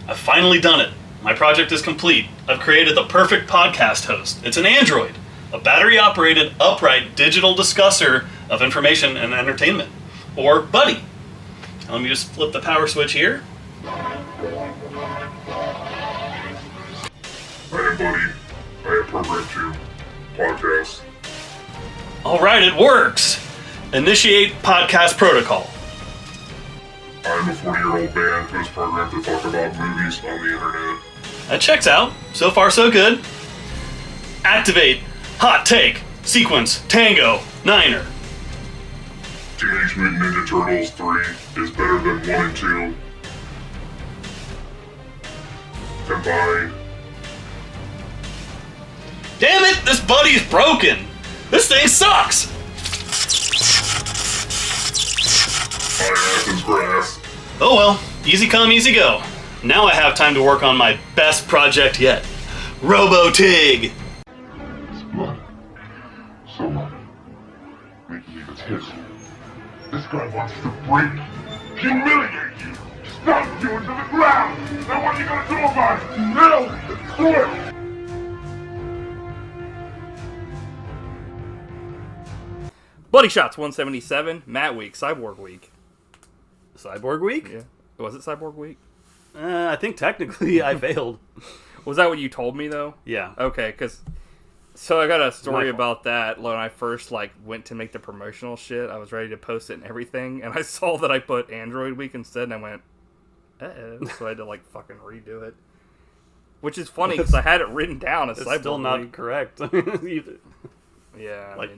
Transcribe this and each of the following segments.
I've finally done it. My project is complete. I've created the perfect podcast host. It's an Android, a battery-operated, upright, digital discusser of information and entertainment. Or BUDDI. Let me just flip the power switch here. I am BUDDI. I am programmed to podcast. Alright, it works! Initiate podcast protocol. I'm a 40-year-old man who is programmed to talk about movies on the internet. That checks out. So far, so good. Activate hot take sequence Tango Niner. Teenage Mutant Ninja Turtles 3 is better than 1 and 2. Combined. Damn it! This BUDDI's broken! This thing sucks! Athens grass. Oh well, easy come, easy go. Now I have time to work on my best project yet. RoboTig! It's blood. Someone making you taste. This guy wants to break you, humiliate you, stomp you into the ground. Now what are you gonna do about it? Nail it, do it. Bloody Shots 177, Matt Week, Cyborg Week. Cyborg Week? Yeah. Was it Cyborg Week? I think technically I failed. Was that what you told me, though? Yeah. Okay, because... So I got a story My fault. about that. When I first, went to make the promotional shit, I was ready to post it and everything, and I saw that I put Android Week instead, and I went, uh-oh. So I had to, fucking redo it. Which is funny, because I had it written down as It's Cyborg still not Week. correct. Either. Yeah, Like-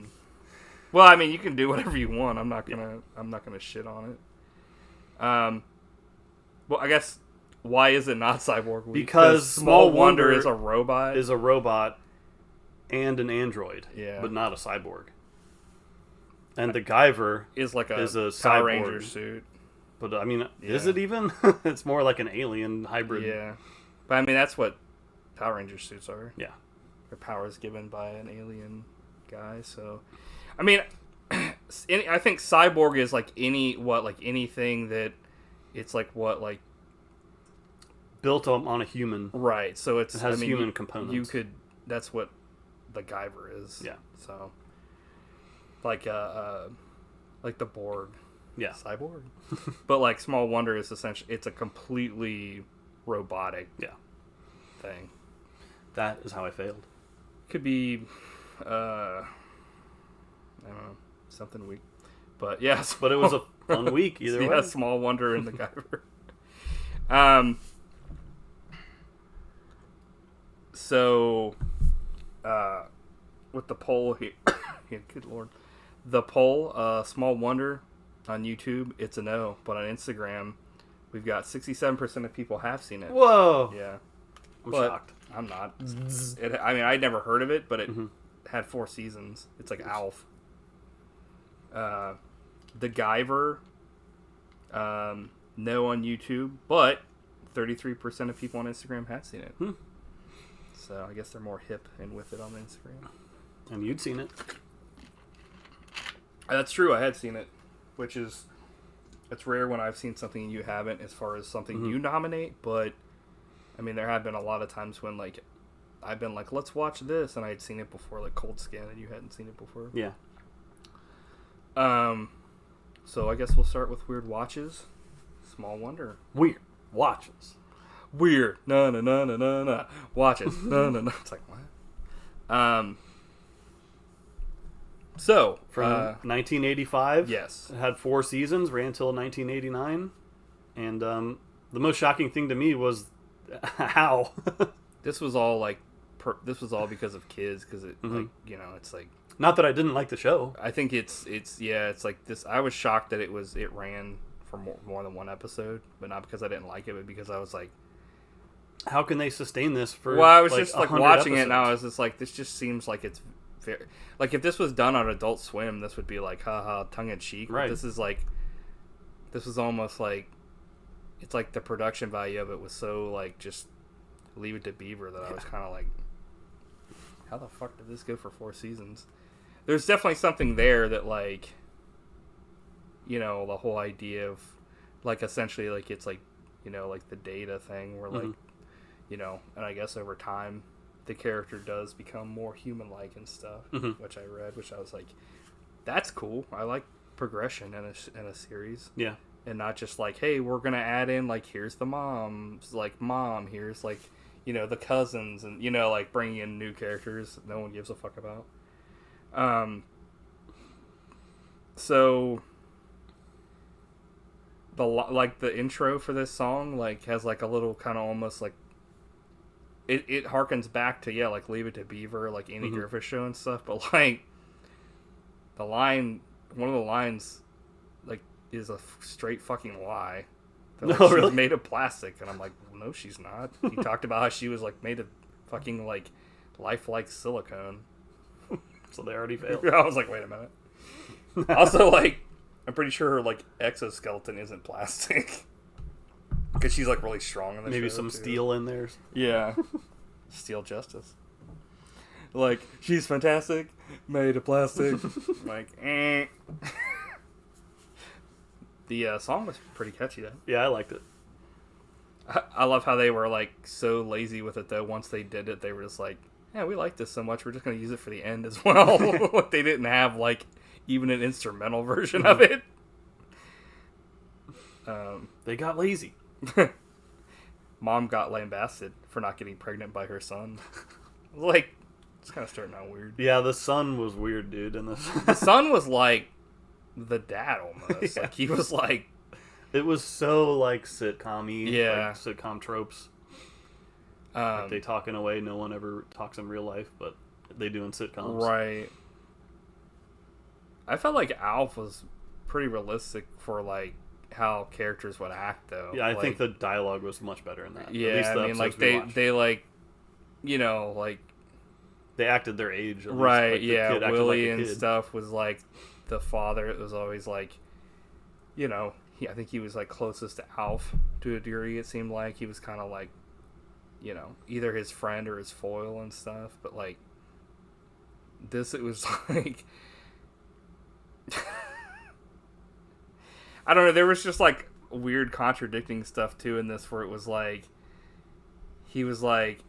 I mean, you can do whatever you want. I'm not gonna shit on it. Well, I guess why is it not Cyborg Week? Because SmallWonder is a robot. Is a robot and an android, Yeah. but not a cyborg. And the Guyver is like a is a Power cyborg. Ranger suit. But I mean, is Yeah. it even? It's more like an alien hybrid. Yeah, but I mean that's what Power Ranger suits are. Yeah. Their power is given by an alien guy. So, I mean, I think Cyborg is anything that it's Built on a human. right. So it has human components. That's what the Guyver is. Yeah. So, like the Borg. Yeah. Cyborg. But SmallWonder is essentially it's a completely robotic Yeah. thing. That is how I failed. Could be I don't know, something weak. But yes, But it was a fun week either way. SmallWonder and the Guyver. So with the poll here, yeah, good lord. The poll, SmallWonder on YouTube, it's a no, but on Instagram, we've got 67% of people have seen it. Whoa. Yeah. I'm But shocked. I'm not. I'd never heard of it, but it had 4 seasons. It's like Alf. The Guyver, no on YouTube, but 33% of people on Instagram have seen it. So I guess they're more hip and with it on Instagram. And you'd seen it. That's true. I had seen it, which is it's rare when I've seen something and you haven't, as far as something you nominate. But I mean, there have been a lot of times when I've been like, let's watch this, and I had seen it before, like Cold Skin, and you hadn't seen it before. Yeah. So I guess we'll start with weird watches. SmallWonder. Weird watches. Weird. No. Watches. No. It's like, what? So From 1985. yes. It had 4 seasons, ran until 1989. And the most shocking thing to me was how. This was all this was all because of kids, because it it's like. Not that I didn't like the show. I think it's like this. I was shocked that it ran for more than one episode, but not because I didn't like it, but because I was like, how can they sustain this for? Well, I was just like 100 watching episodes? it, and I was just like, this just seems like it's very, like if this was done on Adult Swim, this would be like haha, tongue in cheek. Right. This was almost like it's like the production value of it was so like just Leave It to Beaver that I was kind of like, how the fuck did this go for 4 seasons? There's definitely something there that the whole idea of essentially it's like you know, like the data thing where like, you know, and I guess over time the character does become more human-like and stuff, which I read, which I was like, that's cool. I like progression in a series. Yeah. And not just like, hey, we're going to add in, like, here's the mom, here's, like, you know, the cousins, and, you know, like, bringing in new characters that no one gives a fuck about. So, the intro for this song, like, has, like, a little kind of almost, like, it harkens back to, yeah, like, Leave It to Beaver, like, Andy Griffith Show and stuff, but, like, one of the lines, like, is a straight fucking lie. Like, no, she's really? made of plastic, and I'm like, well, no, she's not. He talked about how she was like made of fucking like lifelike silicone. So they already failed. I was like, wait a minute. Also, like, I'm pretty sure her like exoskeleton isn't plastic because she's like really strong in the Maybe show, some too. steel in there. Yeah, steel justice. Like, she's fantastic, made of plastic. Like, eh. The song was pretty catchy, though. Yeah, I liked it. I love how they were, like, so lazy with it, though. Once they did it, they were just like, yeah, we like this so much, we're just going to use it for the end as well. Like, they didn't have, like, even an instrumental version of it. They got lazy. Mom got lambasted for not getting pregnant by her son. Like, it's kind of starting out weird. Yeah, the son was weird, dude. And The son was, like, the dad almost. Yeah. Like, he was, like... It was so, like, sitcom-y. Yeah. Like, sitcom tropes. Like, they talk in a way no one ever talks in real life, but they do in sitcoms. Right. I felt like Alf was pretty realistic for, like, how characters would act, though. Yeah, I like, think the dialogue was much better in that. Yeah, At least the I mean, like, episodes we watched. they, like, you know, like... They acted their age. At least. Right, Like, the yeah, kid acted Willie like a and kid. stuff was, like, the father. It was always, like, you know, I think he was, like, closest to Alf to a degree, it seemed like. He was kind of, like, you know, either his friend or his foil and stuff, but, like, this, it was, like... I don't know, there was just, like, weird contradicting stuff, too, in this, where it was, like, he was, like,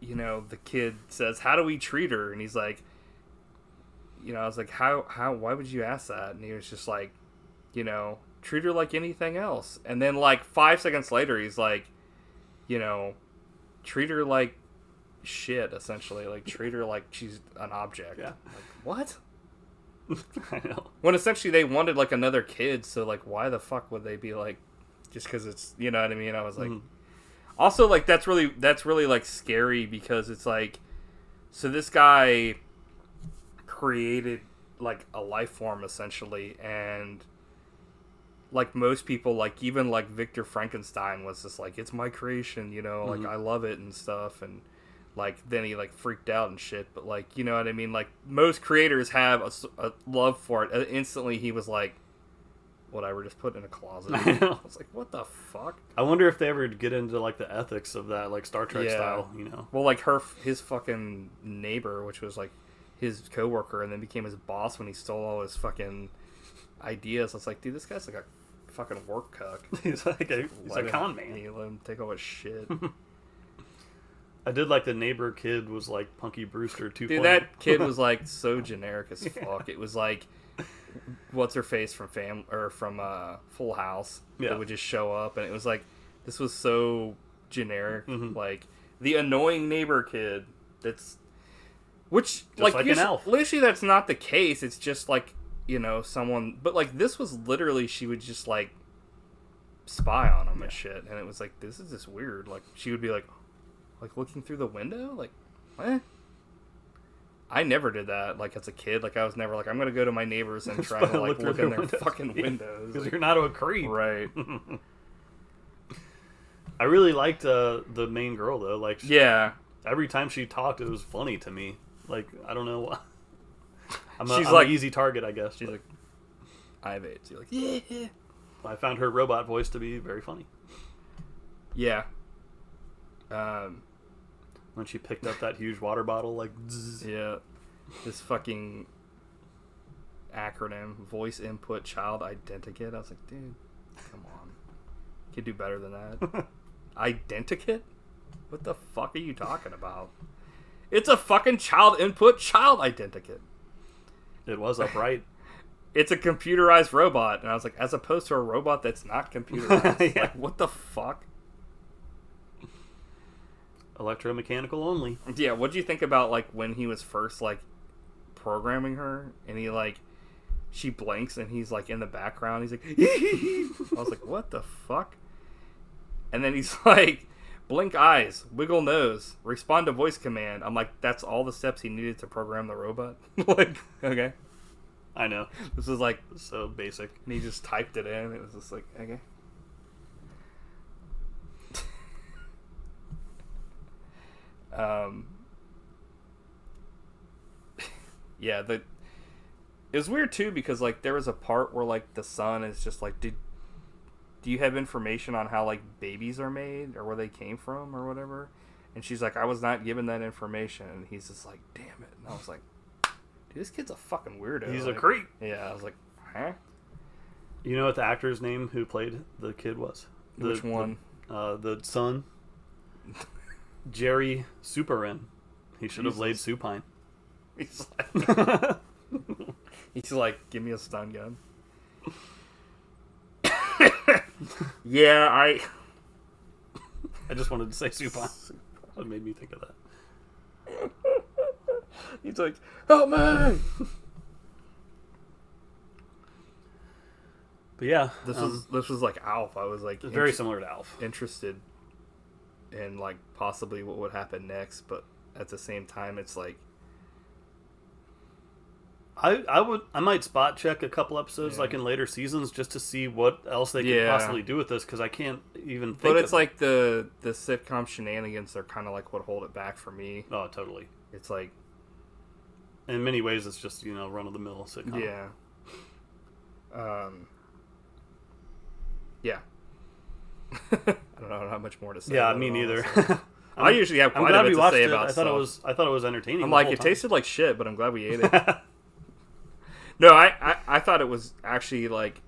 you know, the kid says, how do we treat her? And he's like, you know, I was like, how, why would you ask that? And he was just like, you know, treat her like anything else. And then, like, 5 seconds later, he's like, you know, treat her like shit, essentially. Like, treat her like she's an object. Yeah. Like, what? I know. When essentially they wanted, like, another kid, so, like, why the fuck would they be, like, just because it's, you know what I mean? I was like... Also, like, that's really, like, scary because it's, like... So this guy created, like, a life form, essentially, and... Like, most people, like, even, like, Victor Frankenstein was just like, it's my creation, you know? Like, I love it and stuff, and... Like, then he, like, freaked out and shit. But, like, you know what I mean? Like, most creators have a love for it. Instantly, he was like, whatever, just put it in a closet. I know. I was like, what the fuck? I wonder if they ever get into, like, the ethics of that, like, Star Trek style, you know? Well, like, his fucking neighbor, which was, like, his coworker, and then became his boss when he stole all his fucking ideas. I was like, dude, this guy's, like, a fucking work cuck. He's like a con man. You let him take all his shit. I did like the neighbor kid was like Punky Brewster 2.0. Dude, that kid was like so generic as fuck. It was like, what's her face from Full House that would just show up, and it was like, this was so generic. Like the annoying neighbor kid. Which just like an elf. Usually that's not the case. It's just like, you know, someone. But like this was literally, she would just like spy on him and shit, and it was like, this is just weird. Like she would be like looking through the window, like, what? I never did that, like, as a kid. Like, I was never like, I'm gonna go to my neighbors and try to, like, look in their fucking windows. Because you're not a creep. Right. I really liked the main girl, though. Like, yeah. Every time she talked, it was funny to me. Like, I don't know why. I'm like, an easy target, I guess. She's like, I have AIDS. You're like, yeah. I found her robot voice to be very funny. Yeah. When she picked up that huge water bottle, like, zzz. Yeah. This fucking acronym, voice input child identikit. I was like, dude, come on. Could do better than that. Identikit? What the fuck are you talking about? It's a fucking child input child identikit. It was upright. It's a computerized robot. And I was like, as opposed to a robot that's not computerized. Yeah. Like, what the fuck? Electromechanical only. Yeah, what'd you think about, like, when he was first, like, programming her? And he, like, she blinks and he's, like, in the background. He's like, I was like, what the fuck? And then he's like, blink eyes, wiggle nose, respond to voice command. I'm like, that's all the steps he needed to program the robot? Like, okay. I know. This is like so basic. And he just typed it in. It was just like, okay. Yeah, it was weird too because like there was a part where like the son is just like, do you have information on how like babies are made or where they came from or whatever? And she's like, I was not given that information. And he's just like, damn it. And I was like, dude, this kid's a fucking weirdo. He's like, a creep. Yeah, I was like, huh? You know what the actor's name who played the kid was? Which one? The son. Jerry Superin. He should have laid supine. He's like, give me a stun gun. Yeah, I just wanted to say supine. That made me think of that. He's like, help me! But yeah, this was like Alf. I was like very similar to Alf. Interested in like possibly what would happen next, but at the same time, it's like I might spot check a couple episodes like in later seasons just to see what else they could possibly do with this because I can't even think. But it's like the sitcom shenanigans are kind of like what hold it back for me. Oh, totally. It's like in many ways it's just run of the mill sitcom. Yeah. Yeah. I don't know how much more to say. Yeah, me neither. I usually have quite a bit to say about I thought it was entertaining. I'm like, it tasted like shit, but I'm glad we ate it. No, I thought it was actually like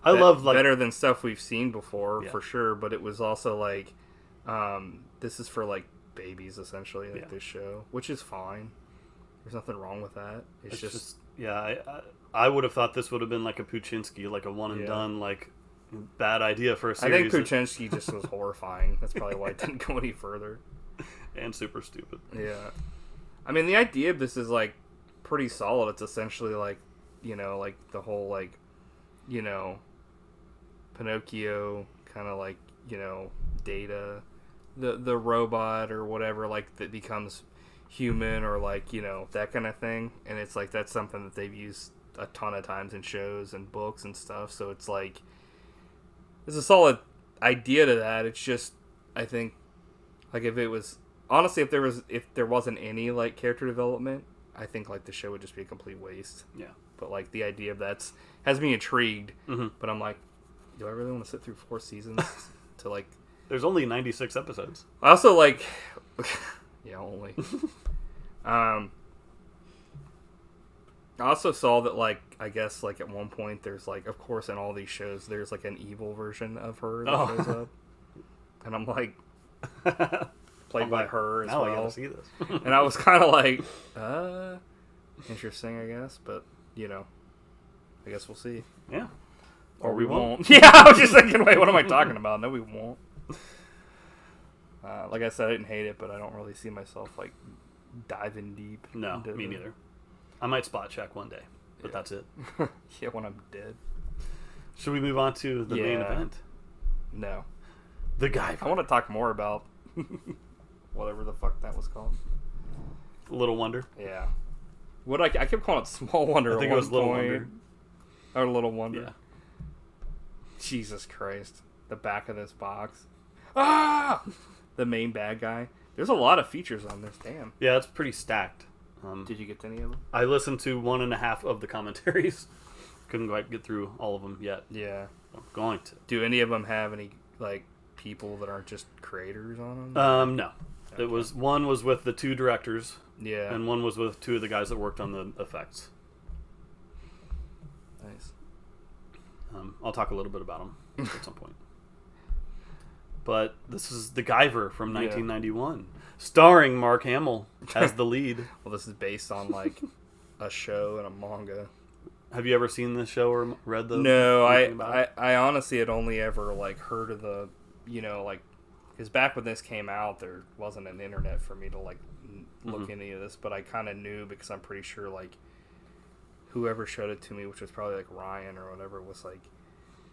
I love like better than stuff we've seen before for sure. But it was also like this is for like babies essentially, like this show, which is fine. There's nothing wrong with that. It's just I would have thought this would have been like a Puchinsky, like a one and done, like bad idea for a series. I think Puchinsky just was horrifying. That's probably why it didn't go any further. And super stupid. Yeah. I mean, the idea of this is like pretty solid. It's essentially like, like the whole like, Pinocchio kind of like, Data, the robot or whatever, like that becomes human or like, that kind of thing. And it's like that's something that they've used a ton of times in shows and books and stuff. So it's like there's a solid idea to that. It's just I think like if there wasn't any like character development, I think like the show would just be a complete waste. Yeah. But like the idea of that has me intrigued. Mm-hmm. But I'm like, do I really want to sit through 4 seasons to like? There's only 96 episodes. I also like, yeah, only. I also saw that like I guess like at one point there's like of course in all these shows there's like an evil version of her that shows up, and I'm like. Played by her as well. I gotta see this. And I was kind of like, interesting, I guess. But, I guess we'll see. Yeah. Or we won't. Yeah, I was just thinking, wait, what am I talking about? No, we won't. Like I said, I didn't hate it, but I don't really see myself, like, diving deep. No, me neither. I might spot check one day, but that's it. Yeah, when I'm dead. Should we move on to the main event? No. The Guyver. I want to talk more about whatever the fuck that was called. Little Wonder. Yeah. I kept calling it SmallWonder. I think it was Little Wonder. Or Little Wonder. Yeah. Jesus Christ. The back of this box. Ah! The main bad guy. There's a lot of features on this. Damn. Yeah, it's pretty stacked. Did you get to any of them? I listened to 1.5 of the commentaries. Couldn't quite get through all of them yet. Yeah. I'm going to. Do any of them have any, like, people that aren't just creators on them? No. Okay. One was with the 2 directors. Yeah. And one was with 2 of the guys that worked on the effects. Nice. I'll talk a little bit about them at some point. but this is the Guyver from 1991, starring Mark Hamill as the lead. Well, this is based on like a show and a manga. Have you ever seen this show or read the? No, I honestly had only ever like heard of the, like, because back when this came out, there wasn't an internet for me to like look into any of this, but I kind of knew because I'm pretty sure like whoever showed it to me, which was probably like Ryan or whatever, was like,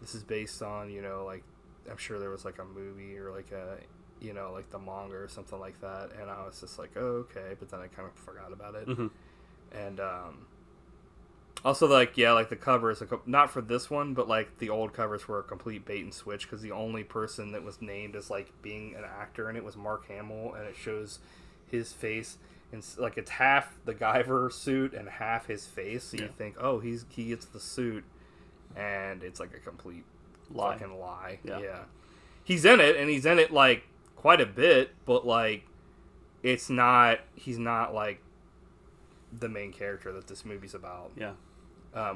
this is based on, like, I'm sure there was like a movie or like a, like the manga or something like that, and I was just like, oh, okay, but then I kind of forgot about it. And also, like, like the covers, like, not for this one, but like the old covers were a complete bait and switch because the only person that was named as like being an actor in it was Mark Hamill, and it shows his face, and like it's half the Guyver suit and half his face, so you think, oh, he gets the suit, and it's like a complete fucking lie. Yeah, he's in it, and he's in it like quite a bit, but like he's not like the main character that this movie's about.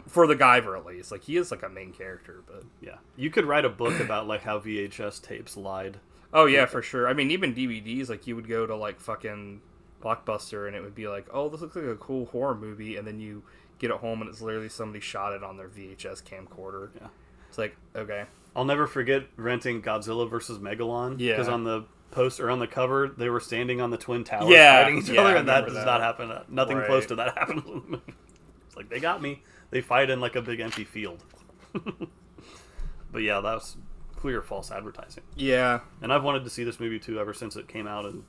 For the Guyver, at least. Like, he is, like, a main character, but... Yeah. You could write a book about, like, how VHS tapes lied. Oh, yeah, for sure. I mean, even DVDs, like, you would go to, like, fucking Blockbuster, and it would be like, oh, this looks like a cool horror movie, and then you get it home, and it's literally somebody shot it on their VHS camcorder. Yeah. It's like, okay. I'll never forget renting Godzilla vs. Megalon. Yeah. Because on the poster, on the cover, they were standing on the Twin Towers fighting each other, and that does not happen. Nothing close to that happens in the movie. It's like, they got me. They fight in like a big empty field. But yeah, that was clear false advertising. Yeah. And I've wanted to see this movie too ever since it came out, and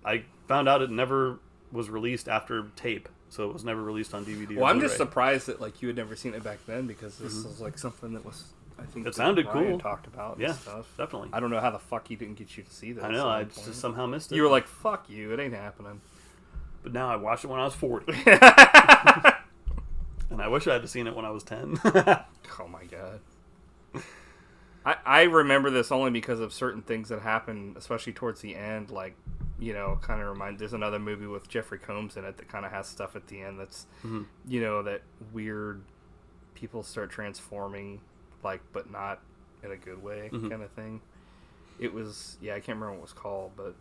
I found out it never was released after tape, so it was never released on DVD. Well, I'm just surprised that like you had never seen it back then, because this was like something that was, I think, it sounded Ryan cool. Talked about and stuff. Definitely. I don't know how the fuck he didn't get you to see this. I know, I just somehow missed it. You were like, fuck you, it ain't happening. But now I watched it when I was 40. And I wish I had seen it when I was 10. Oh my god. I remember this only because of certain things that happened, especially towards the end, like, kind of there's another movie with Jeffrey Combs in it that kind of has stuff at the end that's, that weird people start transforming, like, but not in a good way kind of thing. It was, I can't remember what it was called, but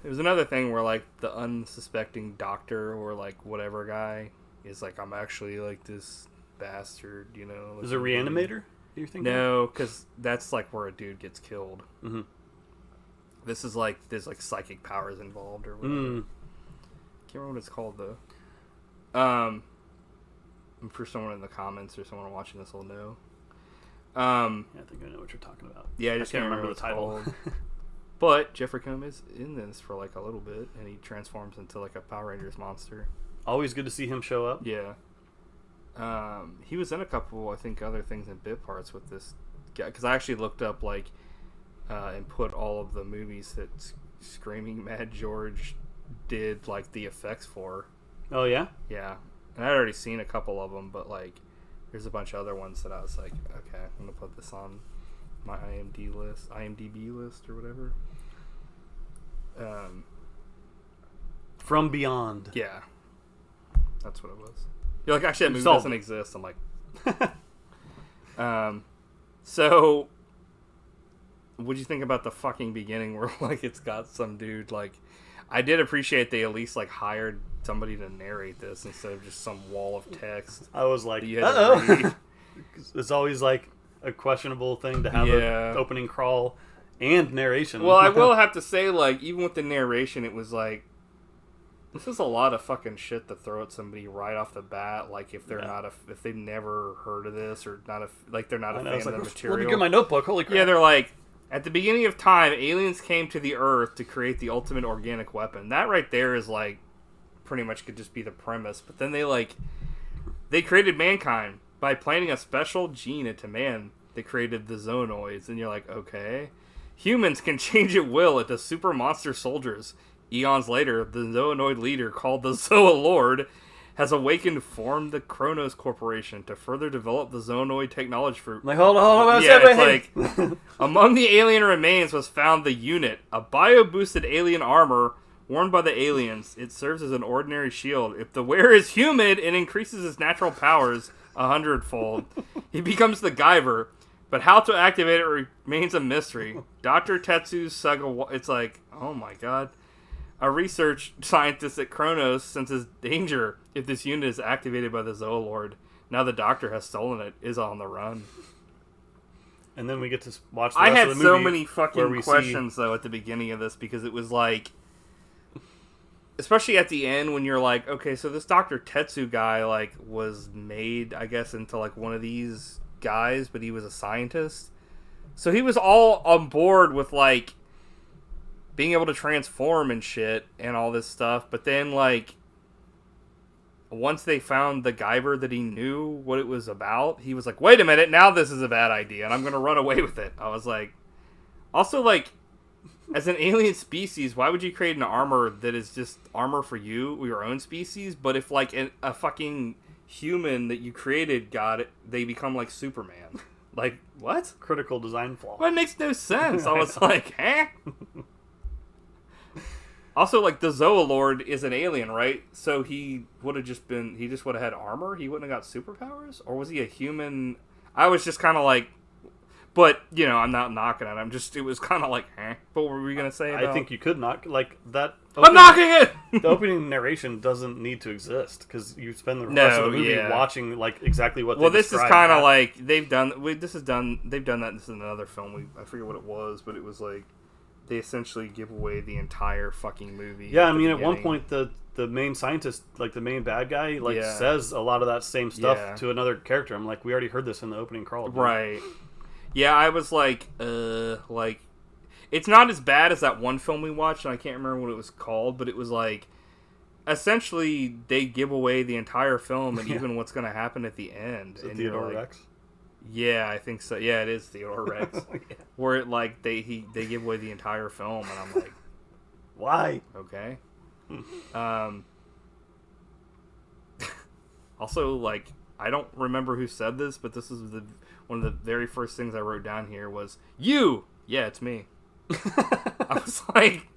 it was another thing where, like, the unsuspecting doctor or, like, whatever guy is like, I'm actually, like, this bastard, Like, is it Reanimator? You think? No, because that's, like, where a dude gets killed. This is, like, there's, like, psychic powers involved or whatever. Can't remember what it's called, though. I'm sure someone in the comments or someone watching this will know. I think I know what you're talking about. Yeah, I just can't remember the title. But Jeffrey Combs is in this for, like, a little bit, and he transforms into, like, a Power Rangers monster. Always good to see him show up. Yeah. He was in a couple, I think, other things in bit parts with this guy, because I actually looked up, like, and put all of the movies that Screaming Mad George did, like, the effects for. Oh, yeah? Yeah. And I'd already seen a couple of them, but, like, there's a bunch of other ones that I was like, okay, I'm going to put this on my IMDb list or whatever. From Beyond. Yeah. That's what it was. You're like, actually, that movie doesn't exist. I'm like... So... What'd you think about the fucking beginning where, like, it's got some dude, like... I did appreciate they at least, like, hired somebody to narrate this instead of just some wall of text. I was like, uh-oh. It's always, like, a questionable thing to have an opening crawl and narration. Well, I will have to say, like, even with the narration, it was like, this is a lot of fucking shit to throw at somebody right off the bat. Like, if they're if they've never heard of this or they're not a fan of the material. Let me get my notebook. Holy crap! Yeah, they're like, at the beginning of time, aliens came to the Earth to create the ultimate organic weapon. That right there is like, pretty much could just be the premise. But then they created mankind by planting a special gene into man. They created the Zoonoids, and you're like, okay, humans can change at will into super monster soldiers. Eons later, the Zoonoid leader, called the Zoa Lord, has awakened, formed the Kronos Corporation to further develop the Zoonoid technology for... Like, hold on. It's like, among the alien remains was found the Unit, a bio-boosted alien armor worn by the aliens. It serves as an ordinary shield. If the wearer is humid, it increases his natural powers 100-fold. He becomes the Guyver. But how to activate it remains a mystery. Dr. Tetsu's Saga... It's like, oh my god. A research scientist at Kronos senses danger if this unit is activated by the Zoolord. Now the doctor has stolen it, is on the run. And then we get to watch the rest of the movie. I had so many fucking questions, though, at the beginning of this, because it was like... Especially at the end, when you're like, okay, so this Dr. Tetsu guy, like, was made, I guess, into, like, one of these guys, but he was a scientist. So he was all on board with, like, being able to transform and shit and all this stuff, but then, like, once they found the Guyver that he knew what it was about, he was like, wait a minute, now this is a bad idea, and I'm going to run away with it. I was like... Also, like, as an alien species, why would you create an armor that is just armor for you, your own species, but if, like, a fucking human that you created got it, they become, like, Superman? Like, what? Critical design flaw. Well, it makes no sense. I was like, huh? Also, like, the Zoolord is an alien, right? So he would have just been... He just would have had armor? He wouldn't have got superpowers? Or was he a human? I was just kind of like... But, you know, I'm not knocking it. I'm just... It was kind of like, eh. But what were we going to say about... I think you could knock... Like, that... I'm knocking it! The opening narration doesn't need to exist, because you spend the rest of the movie watching, like, exactly what they Well, this is kind of like... They've done... They've done that. This is another film. I forget what it was, but it was like... They essentially give away the entire fucking movie. Yeah, I mean, at one point, the main scientist, like, the main bad guy, like, says a lot of that same stuff to another character. I'm like, we already heard this in the opening crawl. Right. Yeah, I was like, it's not as bad as that one film we watched, and I can't remember what it was called, but it was like, essentially, they give away the entire film and even what's going to happen at the end. Is it Theodore Rex? Yeah, I think so. Yeah, it is Theodore Rex. Where it, like, they give away the entire film, and I'm like, why? Okay. Also, like, I don't remember who said this, but this is one of the very first things I wrote down here was, you! Yeah, it's me. I was like,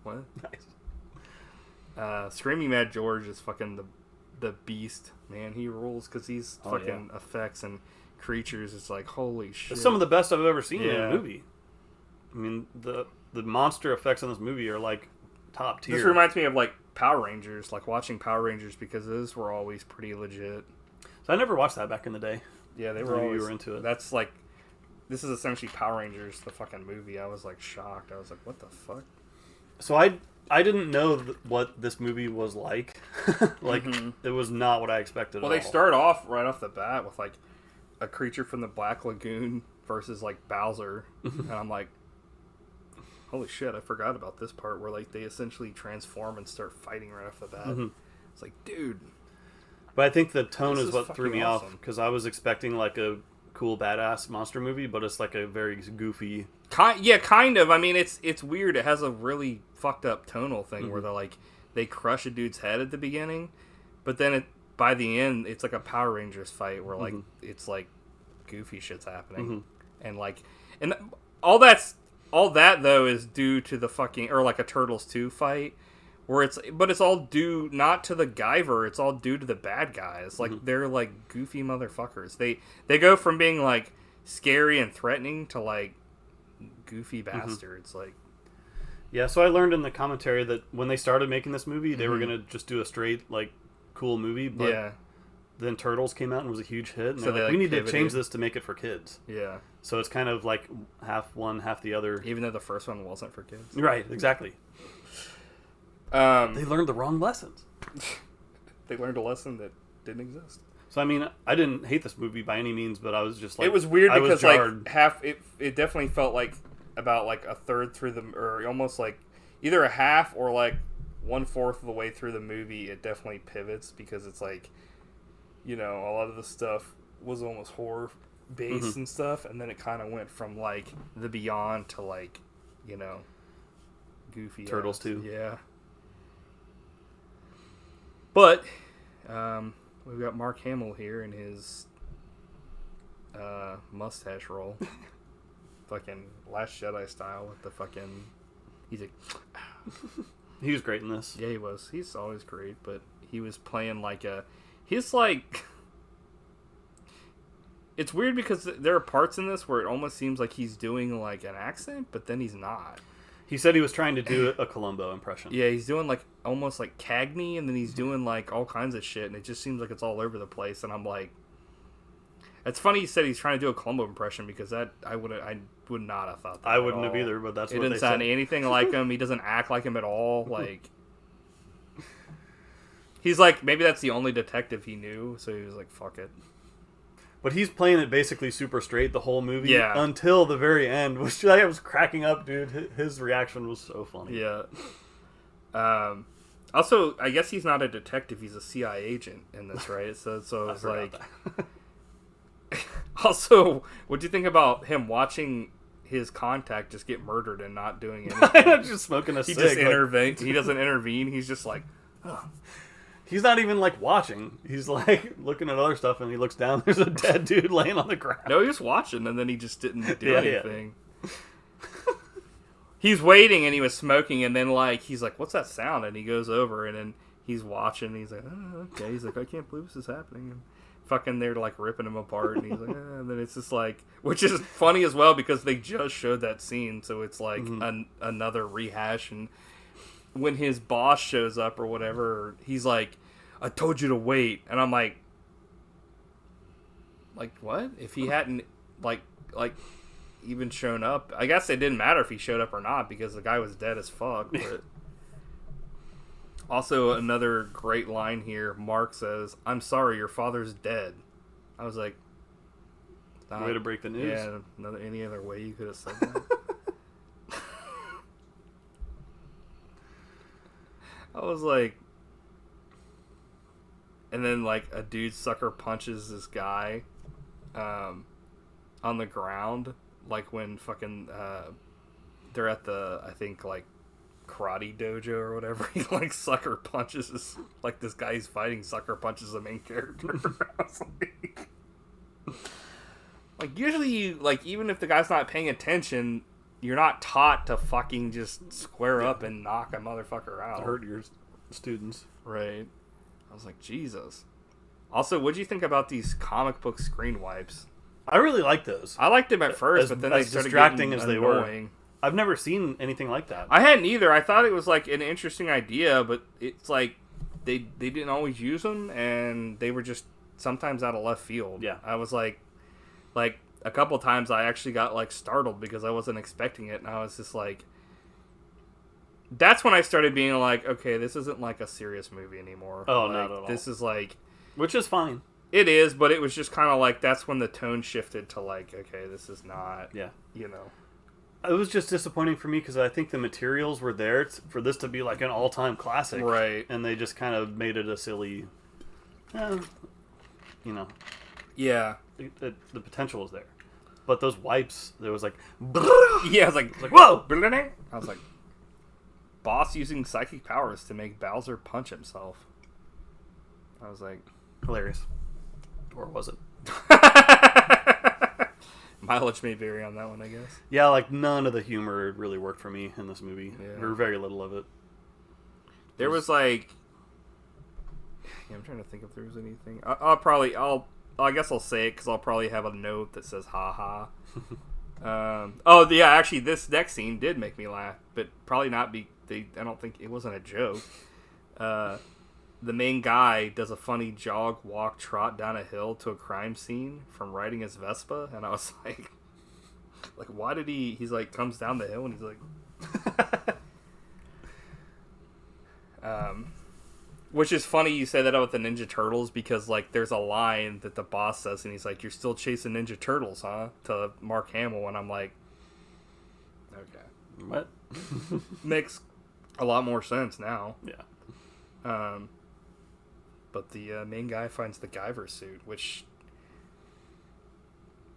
what? Nice. Screaming Mad George is fucking the beast. Man, he rules, because he's fucking effects and creatures. It's like, holy shit. It's some of the best I've ever seen in a movie. I mean, the monster effects in this movie are, like, top tier. This reminds me of, like, Power Rangers, like watching Power Rangers, because those were always pretty legit. So I never watched that back in the day. Yeah, they were always... You were into it. That's like... This is essentially Power Rangers, the fucking movie. I was, like, shocked. I was like, what the fuck? So I didn't know what this movie was like. Like, it was not what I expected Well, at they all. start off right off the bat with, like, a creature from the Black Lagoon versus, like, Bowser. And I'm like, holy shit, I forgot about this part where, like, they essentially transform and start fighting right off the bat. It's like, dude. But I think the tone is what threw me awesome. off, because I was expecting, like, a cool, badass monster movie, but it's, like, a very goofy... Yeah, kind of. I mean, it's weird. It has a really fucked up tonal thing where they're, like, they crush a dude's head at the beginning, but then by the end, it's like a Power Rangers fight where, like, it's, like, goofy shit's happening. And, like... And all that, though, is due to the fucking... Or, like, a Turtles 2 fight. Where but it's all due not to the Guyver, it's all due to the bad guys. Like, they're, like, goofy motherfuckers. They go from being, like, scary and threatening to, like, goofy bastards. Like, yeah, so I learned in the commentary that when they started making this movie, they were going to just do a straight, like, cool movie, but then Turtles came out and was a huge hit, and so they're like, we need to change this to make it for kids. Yeah. So it's kind of like half one, half the other. Even though the first one wasn't for kids. Right, exactly. They learned the wrong lessons. They learned a lesson that didn't exist. So, I mean, I didn't hate this movie by any means, but I was just like... It was weird because, like, it definitely felt like about, like, a third through the... Or almost, like, either a half or, like, 1/4 of the way through the movie, it definitely pivots because it's, like, you know, a lot of the stuff was almost horror-based and stuff, and then it kind of went from, like, the Beyond to, like, you know, goofy... Turtles 2. Yeah. But, we've got Mark Hamill here in his mustache roll. Fucking Last Jedi style with the fucking... He's like... He was great in this. Yeah, he was. He's always great, but he was playing like a... He's like... It's weird because there are parts in this where it almost seems like he's doing like an accent, but then he's not. He said he was trying to do a Columbo impression. Yeah, he's doing like almost like Cagney, and then he's doing like all kinds of shit, and it just seems like it's all over the place. And I'm like, it's funny he said he's trying to do a Columbo impression because that I would not have thought that. I wouldn't have either, but that's it what they didn't sound said. anything like him. He doesn't act like him at all. Like he's like, maybe that's the only detective he knew, so he was like, fuck it. But he's playing it basically super straight the whole movie. Yeah. Until the very end, which I was cracking up, dude. His reaction was so funny. Yeah. Also, I guess he's not a detective. He's a CIA agent in this, right? So it's like... Also, what do you think about him watching his contact just get murdered and not doing anything? Just smoking a cig. He doesn't intervene. He's just like... Oh. He's not even, like, watching. He's, like, looking at other stuff, and he looks down. There's a dead dude laying on the ground. No, he was watching, and then he just didn't do anything. Yeah. He's waiting, and he was smoking, and then, like, he's like, what's that sound? And he goes over, and then he's watching, and he's like, oh, okay. He's like, I can't believe this is happening. And fucking they're, like, ripping him apart, and he's like, and then it's just, like... Which is funny as well, because they just showed that scene, so it's, like, another rehash, and when his boss shows up or whatever, he's like, I told you to wait. And I'm like, what? If he hadn't, like even shown up, I guess it didn't matter if he showed up or not because the guy was dead as fuck. But also, another great line here. Mark says, I'm sorry, your father's dead. I was like, way to break the news. Yeah, any other way you could have said that. I was like, and then like a dude sucker punches this guy on the ground, like when fucking they're at the, I think, like karate dojo or whatever. He like sucker punches this guy he's fighting sucker punches the main character. I was like usually you, like, even if the guy's not paying attention, you're not taught to fucking just square up and knock a motherfucker out. Hurt your students. Right. I was like, Jesus. Also, what'd you think about these comic book screen wipes? I really liked those. I liked them at first, but then they started distracting getting as they annoying. were. I've never seen anything like that. I hadn't either. I thought it was like an interesting idea, but it's like they didn't always use them, and they were just sometimes out of left field. Yeah. I was like a couple times I actually got like startled because I wasn't expecting it, and I was just like, that's when I started being like, okay, this isn't like a serious movie anymore. Oh, like, not at all. This is like, which is fine. It is, but it was just kind of like, that's when the tone shifted to like, okay, this is not, you know. It was just disappointing for me because I think the materials were there for this to be like an all-time classic. Right. And they just kind of made it a silly, you know. Yeah. The potential was there. But those wipes, there was like... Yeah, I was like whoa! I was like, boss using psychic powers to make Bowser punch himself. I was like... Hilarious. Or was it? Mileage may vary on that one, I guess. Yeah, like none of the humor really worked for me in this movie. Yeah. Or very little of it. There was like... Yeah, I'm trying to think if there was anything. I guess I'll say it because I'll probably have a note that says ha ha. Actually, this next scene did make me laugh, but probably not I don't think it wasn't a joke. The main guy does a funny jog, walk, trot down a hill to a crime scene from riding his Vespa, and I was like, why did he's like, comes down the hill and he's like, which is funny you say that about the Ninja Turtles because like there's a line that the boss says and he's like, you're still chasing Ninja Turtles, huh? To Mark Hamill, and I'm like, okay. What? Makes a lot more sense now. Yeah. But the main guy finds the Guyver suit, which...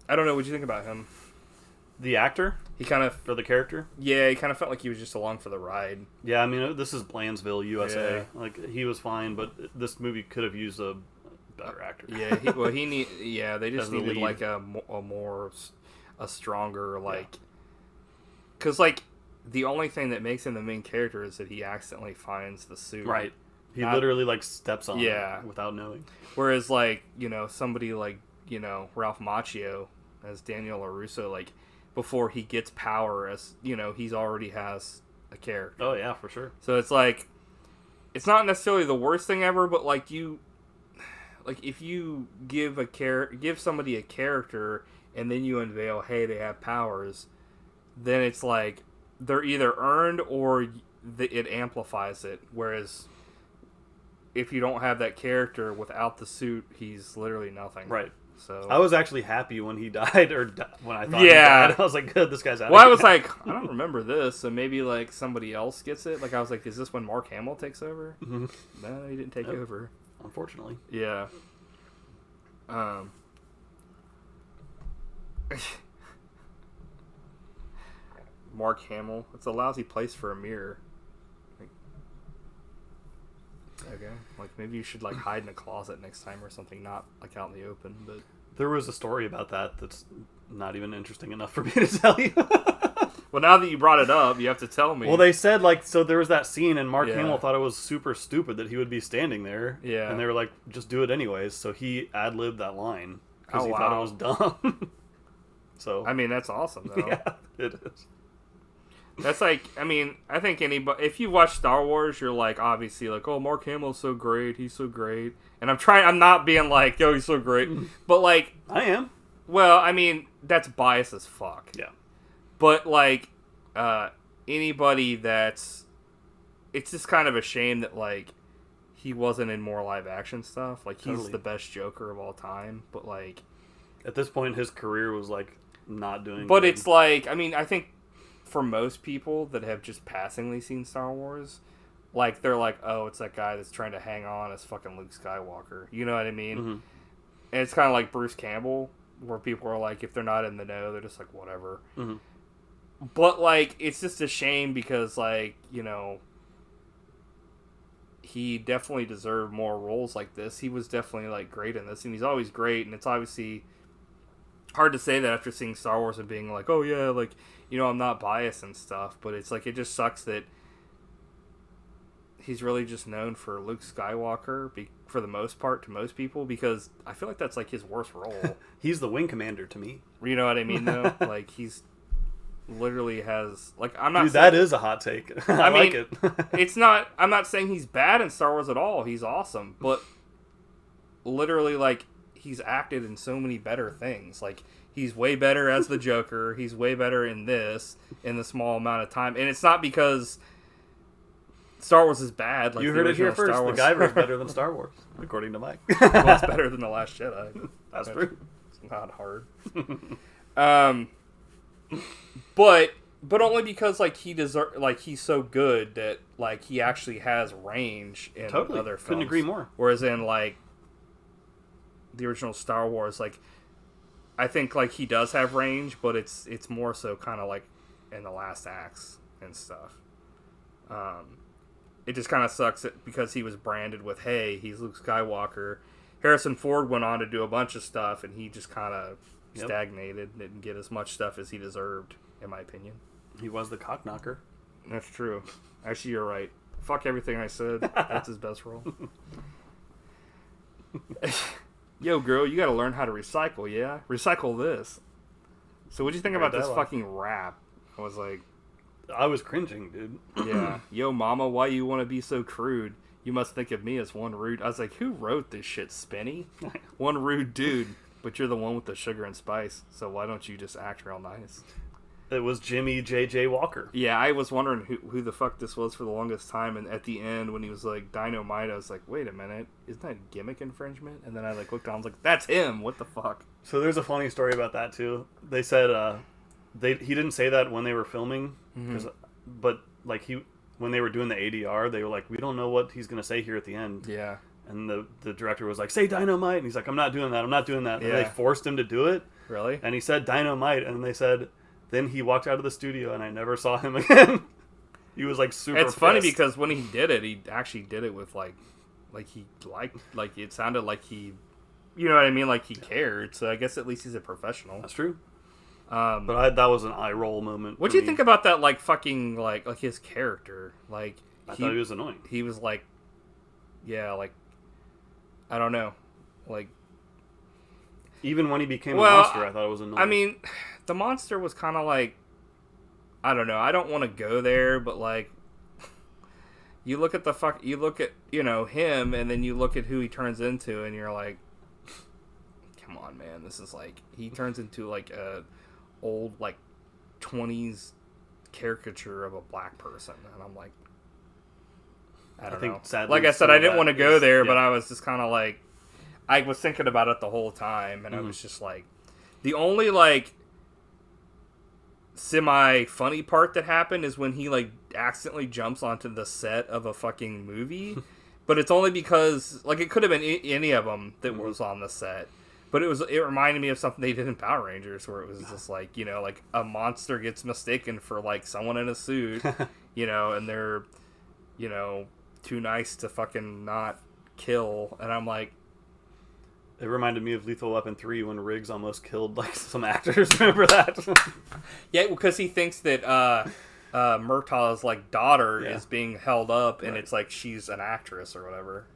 I don't know, what'd you think about him? The actor? He kind of... Or the character? Yeah, he kind of felt like he was just along for the ride. Yeah, I mean, this is Blandsville, USA. Yeah. Like, he was fine, but this movie could have used a better actor. Yeah, they just needed, like, a stronger, like... Because, like, the only thing that makes him the main character is that he accidentally finds the suit. Right. He literally, like, steps on it without knowing. Whereas, like, you know, somebody like Ralph Macchio as Daniel LaRusso, like, before he gets power, as, he's already has a character. Oh, yeah, for sure. So it's like, it's not necessarily the worst thing ever, but, like, if you give somebody a character and then you unveil, hey, they have powers, then it's like they're either earned or it amplifies it. Whereas if you don't have that character without the suit, he's literally nothing. Right. So I was actually happy when he died, or when I thought he died. I was like, good, this guy's out of here. I was like, I don't remember this, so maybe, like, somebody else gets it. Like, I was like, is this when Mark Hamill takes over? Mm-hmm. No, he didn't take over. Unfortunately. Yeah. Mark Hamill. It's a lousy place for a mirror. Okay. Like, maybe you should, like, hide in a closet next time or something, not, like, out in the open, but... There was a story about that's not even interesting enough for me to tell you. Well, now that you brought it up, you have to tell me. Well, they said, like, so there was that scene, and Mark Hamill thought it was super stupid that he would be standing there. Yeah. And they were like, just do it anyways. So he ad-libbed that line because he thought it was dumb. So. I mean, that's awesome, though. Yeah, it is. That's like, I mean, I think if you watch Star Wars, you're like, obviously, like, oh, Mark Hamill's so great, he's so great. And I'm not being like, yo, he's so great. But, like... I am. Well, I mean, that's biased as fuck. Yeah. But, like, anybody that's... It's just kind of a shame that, like, he wasn't in more live action stuff. Like, he's the best Joker of all time. But, like... At this point, his career was, like, not doing But good. it's like, I mean, I think... For most people that have just passingly seen Star Wars, like, they're like, oh, it's that guy that's trying to hang on as fucking Luke Skywalker. You know what I mean? Mm-hmm. And it's kind of like Bruce Campbell, where people are like, if they're not in the know, they're just like, whatever. Mm-hmm. But, like, it's just a shame because, like, he definitely deserved more roles like this. He was definitely, like, great in this, and he's always great, and it's obviously hard to say that after seeing Star Wars and being like, oh, yeah, like, I'm not biased and stuff, but it's like, it just sucks that he's really just known for Luke Skywalker for the most part to most people, because I feel like that's, like, his worst role. He's the wing commander to me. You know what I mean, though? Like, he's literally has, like, I'm not Dude, saying, that is a hot take. I mean, like it. It's not, I'm not saying he's bad in Star Wars at all. He's awesome, but literally, like, he's acted in so many better things. Like, he's way better as the Joker. He's way better in this in the small amount of time. And it's not because Star Wars is bad. Like, you heard it here first. The Guyver is better than Star Wars, according to Mike. Well, it's better than The Last Jedi. That's true. It's not hard. But only because, like, he's so good that, like, he actually has range in other films. Couldn't agree more. Whereas in, like, the original Star Wars, like, I think, like, he does have range, but it's more so kind of, like, in the last acts and stuff. It just kind of sucks because he was branded with, hey, he's Luke Skywalker. Harrison Ford went on to do a bunch of stuff, and he just kind of stagnated, didn't get as much stuff as he deserved, in my opinion. He was the cock knocker. That's true. Actually, you're right. Fuck everything I said. That's his best role. Yo, girl, you gotta learn how to recycle, yeah? Recycle this. So what'd you think about this fucking rap? I was like... I was cringing, dude. Yeah. Yo, mama, why you want to be so crude? You must think of me as one rude... I was like, who wrote this shit, Spinny? One rude dude, but you're the one with the sugar and spice, so why don't you just act real nice? It was Jimmy J.J. Walker. Yeah, I was wondering who the fuck this was for the longest time, and at the end, when he was like, Dynamite, I was like, wait a minute, isn't that gimmick infringement? And then I, like, looked down, I was like, that's him, what the fuck? So there's a funny story about that, too. They said, he didn't say that when they were filming, but, like, when they were doing the ADR, they were like, we don't know what he's going to say here at the end. Yeah. And the director was like, say Dynamite, and he's like, I'm not doing that. And Yeah. they forced him to do it. Really? And he said Dynamite, and they said... Then he walked out of the studio, and I never saw him again. He was, like, super It's funny pissed. because when he did it, he actually did it with, like he liked, like, it sounded like he, you know what I mean? Like, he cared, so I guess at least he's a professional. That's true. But that was an eye roll moment. What do you think about that, like, fucking, like his character? Like, I thought he was annoying. He was, like, yeah, like, I don't know. Like, Even when he became a monster, I thought it was annoying. I mean, the monster was kind of like, I don't know. I don't want to go there, but like, you look at him, and then you look at who he turns into, and you're like, come on, man. This is like, he turns into like a old like 20s caricature of a black person, and I'm like, I don't know. Sadly, like I said, I didn't want to go there, but I was just kind of like, I was thinking about it the whole time, and I was just like, the only like semi-funny part that happened is when he like accidentally jumps onto the set of a fucking movie, but it's only because like it could have been any of them that was on the set, but it reminded me of something they did in Power Rangers where it was just like, you know, like a monster gets mistaken for like someone in a suit, you know, and they're, you know, too nice to fucking not kill, and I'm like, it reminded me of Lethal Weapon 3 when Riggs almost killed like some actors. Remember that? Yeah, because he thinks that Murtaugh's like daughter is being held up, and it's like she's an actress or whatever.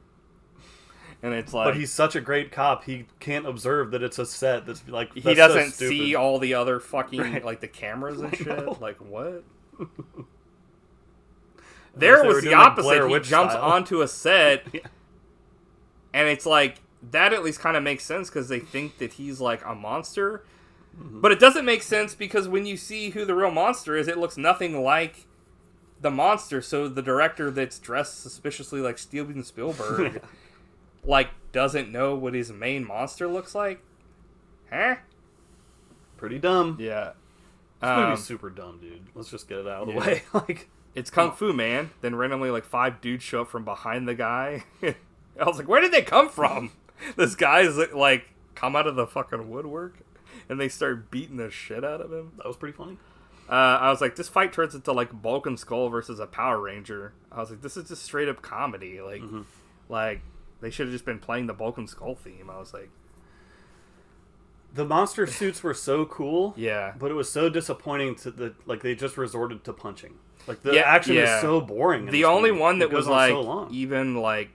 And it's like, but he's such a great cop, he can't observe that it's a set. That's like he doesn't see all the other fucking like the cameras and shit. Like what? There was the opposite. He jumps onto a set, and it's like, that at least kind of makes sense because they think that he's like a monster. But it doesn't make sense because when you see who the real monster is, it looks nothing like the monster. So the director that's dressed suspiciously like Steven Spielberg like doesn't know what his main monster looks like. Huh? Pretty dumb. Yeah. This movie's super dumb, dude. Let's just get it out of the way. Like, it's Kung Fu Man. Then randomly like 5 dudes show up from behind the guy. I was like, where did they come from? This guy's like come out of the fucking woodwork, and they start beating the shit out of him. That was pretty funny. I was like, this fight turns into like Bulk and Skull versus a Power Ranger. I was like, this is just straight up comedy. Like, like they should have just been playing the Bulk and Skull theme. I was like, the monster suits were so cool. Yeah, but it was so disappointing to the like they just resorted to punching. Like the action is so boring. The only one that was like even like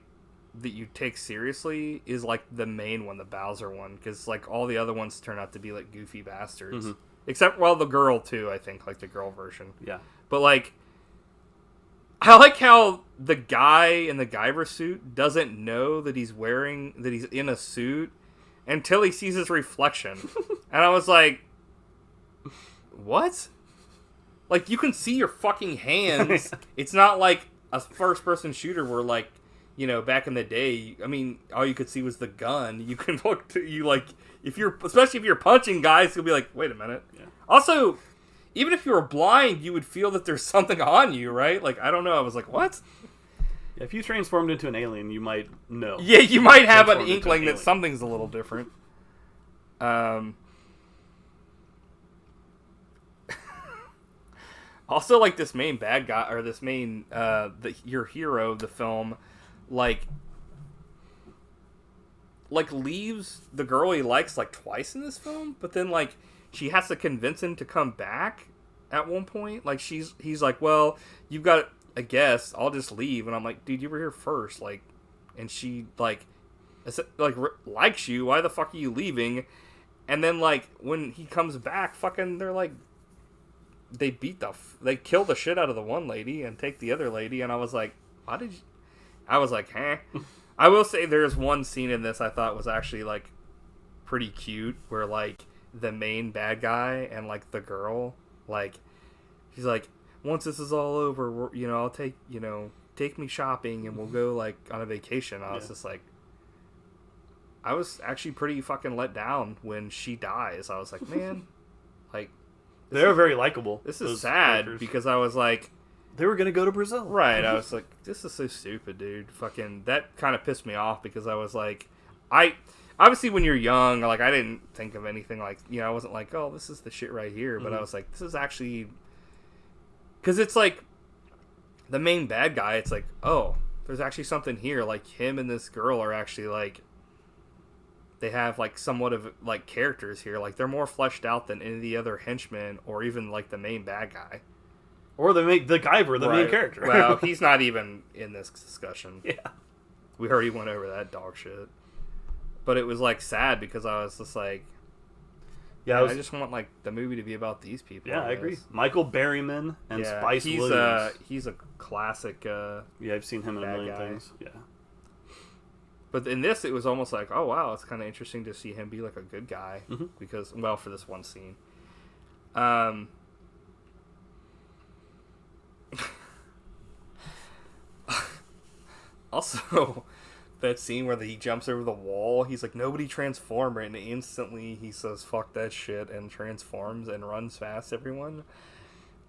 that you take seriously is like the main one, the Bowser one, because like all the other ones turn out to be like goofy bastards, except the girl too. I think like the girl version. Yeah, but like I like how the guy in the Guyver suit doesn't know that he's in a suit until he sees his reflection, and I was like, what? Like you can see your fucking hands. It's not like a first-person shooter where like, you know, back in the day, I mean, all you could see was the gun. You can look to you like especially if you're punching guys, you'll be like, wait a minute. Yeah. Also, even if you were blind, you would feel that there's something on you, right? Like I don't know. I was like, what? Yeah, if you transformed into an alien, you might know. Yeah, you might have an inkling that something's a little different. Also, like this main bad guy or this main your hero of the film. Like leaves the girl he likes like twice in this film, but then like she has to convince him to come back at one point. Like he's like, well, you've got a guest, I'll just leave. And I'm like, dude, you were here first. Like, and she like likes you. Why the fuck are you leaving? And then like when he comes back, fucking they're like, they kill the shit out of the one lady and take the other lady. And I was like, why did you? I was like, huh? I will say there's one scene in this I thought was actually, like, pretty cute, where, like, the main bad guy and, like, the girl, like, she's like, once this is all over, you know, I'll take me shopping and we'll go, like, on a vacation. I was just like, I was actually pretty fucking let down when she dies. I was like, man, like... They're very likable. This is sad, characters. Because I was like... They were going to go to Brazil. Right. I was like, this is so stupid, dude. Fucking, that kind of pissed me off because I was like, obviously when you're young, like, I didn't think of anything like, you know, I wasn't like, oh, this is the shit right here. But I was like, this is actually, because it's like, the main bad guy, it's like, oh, there's actually something here. Like, him and this girl are actually, like, they have, like, somewhat of, like, characters here. Like, they're more fleshed out than any of the other henchmen or even, like, the main bad guy. Or the Guyver, the main character. Well, he's not even in this discussion. Yeah. We already went over that dog shit. But it was like sad because I was just like, Yeah, I just want like the movie to be about these people. Yeah, I agree. Michael Berryman and Spice Williams. He's a classic. Yeah, I've seen him in a million things. Yeah. But in this, it was almost like, oh wow, it's kind of interesting to see him be like a good guy because, well, for this one scene. Also, that scene where he jumps over the wall, he's like, nobody transform, right? And instantly he says, fuck that shit, and transforms and runs past everyone.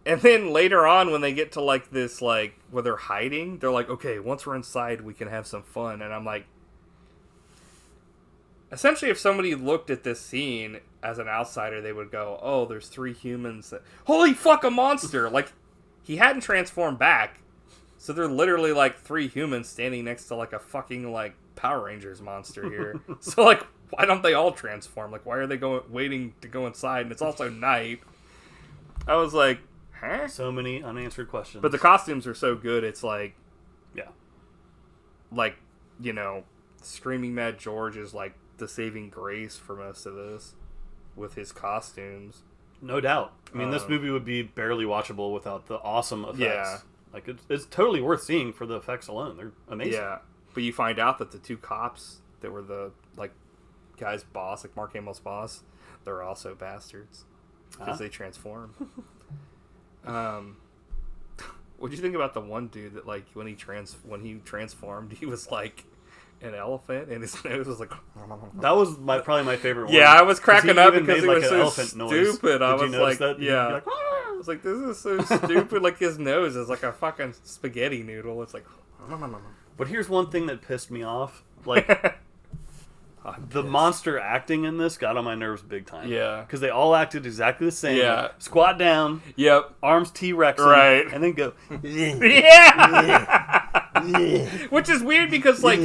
And then later on, when they get to like this, like, where they're hiding, they're like, okay, once we're inside, we can have some fun. And I'm like, essentially, if somebody looked at this scene as an outsider, they would go, oh, there's 3 humans that, holy fuck, a monster! Like, he hadn't transformed back. So they're literally like 3 humans standing next to like a fucking like Power Rangers monster here. So like, why don't they all transform? Like, why are they waiting to go inside? And it's also night. I was like, huh? So many unanswered questions. But the costumes are so good. It's like, yeah, like, you know, Screaming Mad George is like the saving grace for most of this with his costumes. No doubt. I mean, this movie would be barely watchable without the awesome effects. Yeah. Like, it's totally worth seeing for the effects alone. They're amazing. Yeah. But you find out that the 2 cops that were the, like, guy's boss, like Mark Hamill's boss, they're also bastards. Because they transform. What do you think about the one dude that, like, when he transformed, he was, like, an elephant, and his nose was, like... That was probably my favorite one. Yeah, I was cracking up because it like was so stupid. I was like, that? Yeah. Like, I was like, this is so stupid. Like, his nose is like a fucking spaghetti noodle. It's like... But here's one thing that pissed me off. Like, the monster acting in this got on my nerves big time. Yeah. Because they all acted exactly the same. Yeah. Squat down. Yep. Arms T-Rex. Right. And then go... Yeah! Which is weird because, like...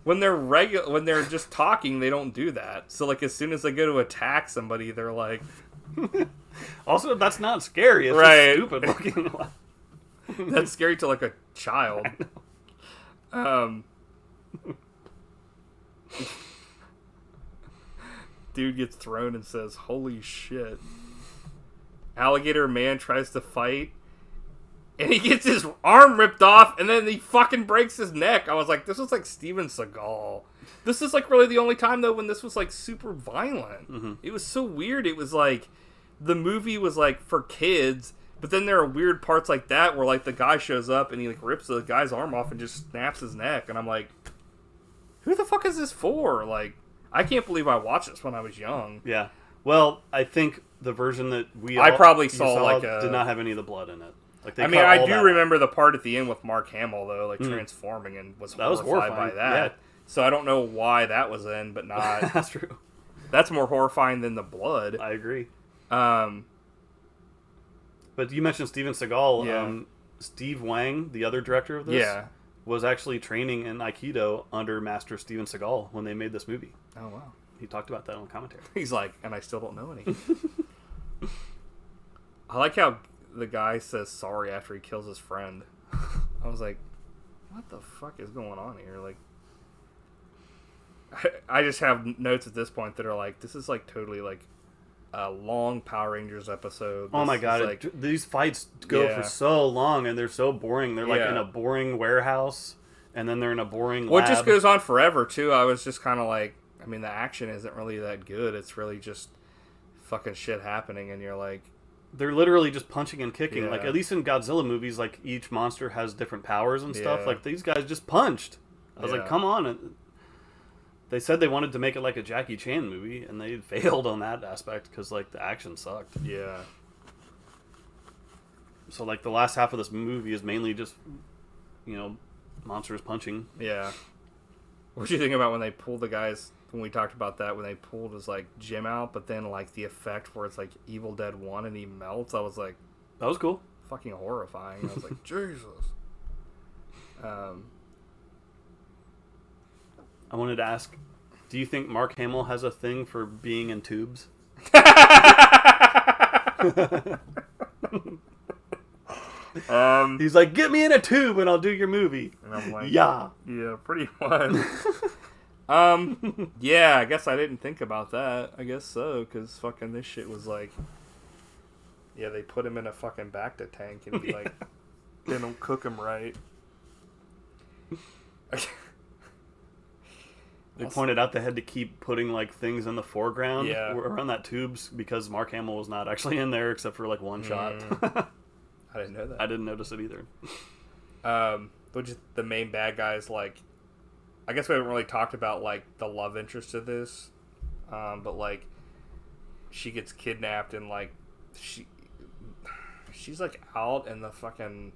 When they're just talking, they don't do that. So, like, as soon as they go to attack somebody, they're like... Also, that's not scary. It's right. just stupid looking. That's scary to, like, a child. Dude gets thrown and says, holy shit. Alligator man tries to fight. And he gets his arm ripped off, and then he fucking breaks his neck. I was like, this was like Steven Seagal. This is like really the only time, though, when this was like super violent. Mm-hmm. It was so weird. It was like, the movie was like for kids, but then there are weird parts like that where like the guy shows up and he like rips the guy's arm off and just snaps his neck. And I'm like, who the fuck is this for? Like, I can't believe I watched this when I was young. Yeah. Well, I think the version that I probably saw like did not have any of the blood in it. Like, I mean, I do remember the part at the end with Mark Hamill, though, like transforming, and was horrified by that. Yeah. So I don't know why that was in, but not. That's true. That's more horrifying than the blood. I agree. But you mentioned Steven Seagal. Yeah. Steve Wang, the other director of this, was actually training in Aikido under Master Steven Seagal when they made this movie. Oh, wow. He talked about that on commentary. He's like, and I still don't know any. I like how the guy says sorry after he kills his friend. I was like, what the fuck is going on here? Like, I just have notes at this point that are like, this is like totally like a long Power Rangers episode. Oh my god, like, these fights go for so long and they're so boring. They're like in a boring warehouse, and then they're in a boring lab. It just goes on forever too. I was just kind of like, I mean, the action isn't really that good. It's really just fucking shit happening, and you're like, they're literally just punching and kicking. Like, at least in Godzilla movies, like, each monster has different powers and stuff. Like, these guys just punched. I was like, come on. They said they wanted to make it like a Jackie Chan movie, and they failed on that aspect because, like, the action sucked. Yeah. So, like, the last half of this movie is mainly just, you know, monsters punching. Yeah. What do you think about when they pulled the guys... When we talked about that, when they pulled his like Jim out, but then like the effect where it's like Evil Dead 1 and he melts, I was like, that was cool. Fucking horrifying. I was like, Jesus. I wanted to ask, do you think Mark Hamill has a thing for being in tubes? He's like, get me in a tube and I'll do your movie. And I'm like, yeah, pretty much. Yeah, I guess I didn't think about that. I guess so, because fucking this shit was like, yeah, they put him in a fucking Bacta tank and be like, they don't cook him right. They pointed out they had to keep putting like things in the foreground around that tubes because Mark Hamill was not actually in there except for like one shot. I didn't know that. I didn't notice it either. Which is the main bad guys, like, I guess we haven't really talked about like the love interest of this, but like she gets kidnapped and like she's like out and the fucking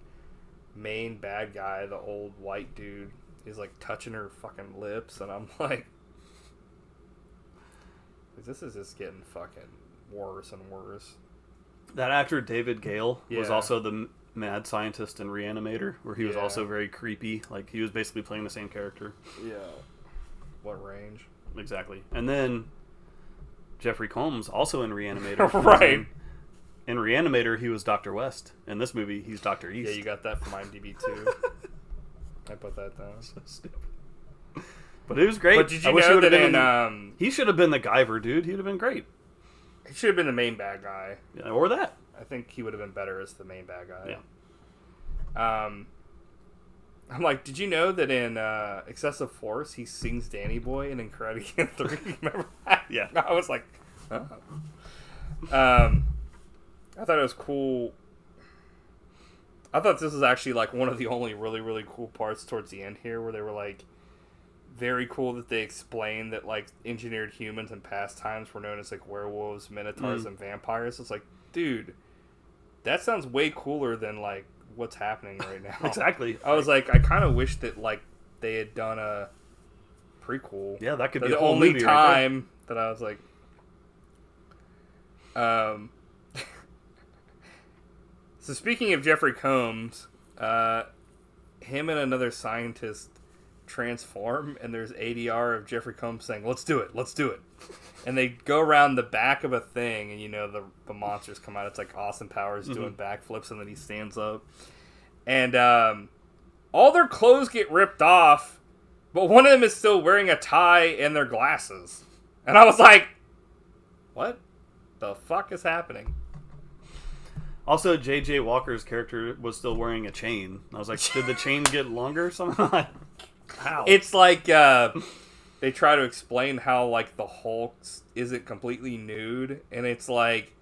main bad guy, the old white dude, is like touching her fucking lips, and I'm like, this is just getting fucking worse and worse. That actor David Gale was also the mad scientist in Reanimator, where he was also very creepy. Like, he was basically playing the same character. Yeah. What range? Exactly. And then Jeffrey Combs, also in Reanimator. Right. In Reanimator, he was Dr. West. In this movie, he's Dr. East. Yeah, you got that from IMDb too. I put that down. So stupid. But it was great. But did you know that he should have been the Guyver, dude. He would have been great. He should have been the main bad guy. Yeah, or that. I think he would have been better as the main bad guy. Yeah. I'm like, did you know that in Excessive Force he sings Danny Boy in Karate Kid 3? Remember that? Yeah. I was like, oh. I thought it was cool. I thought this was actually like one of the only really, really cool parts towards the end here, where they were like, very cool that they explained that like engineered humans in past times were known as like werewolves, minotaurs, and vampires. It's like, dude, that sounds way cooler than like what's happening right now. Exactly. I was like, I kind of wish that like they had done a prequel. Yeah, that could be the whole only movie time that I was like, So speaking of Jeffrey Combs, him and another scientist transform, and there's ADR of Jeffrey Combs saying, let's do it, and they go around the back of a thing, and you know the monsters come out. It's like Austin Powers doing backflips, and then he stands up, and all their clothes get ripped off, but one of them is still wearing a tie and their glasses, and I was like, what the fuck is happening? Also, J.J. Walker's character was still wearing a chain. I was like, did the chain get longer somehow? How? It's like they try to explain how like the Hulk isn't completely nude, and it's like,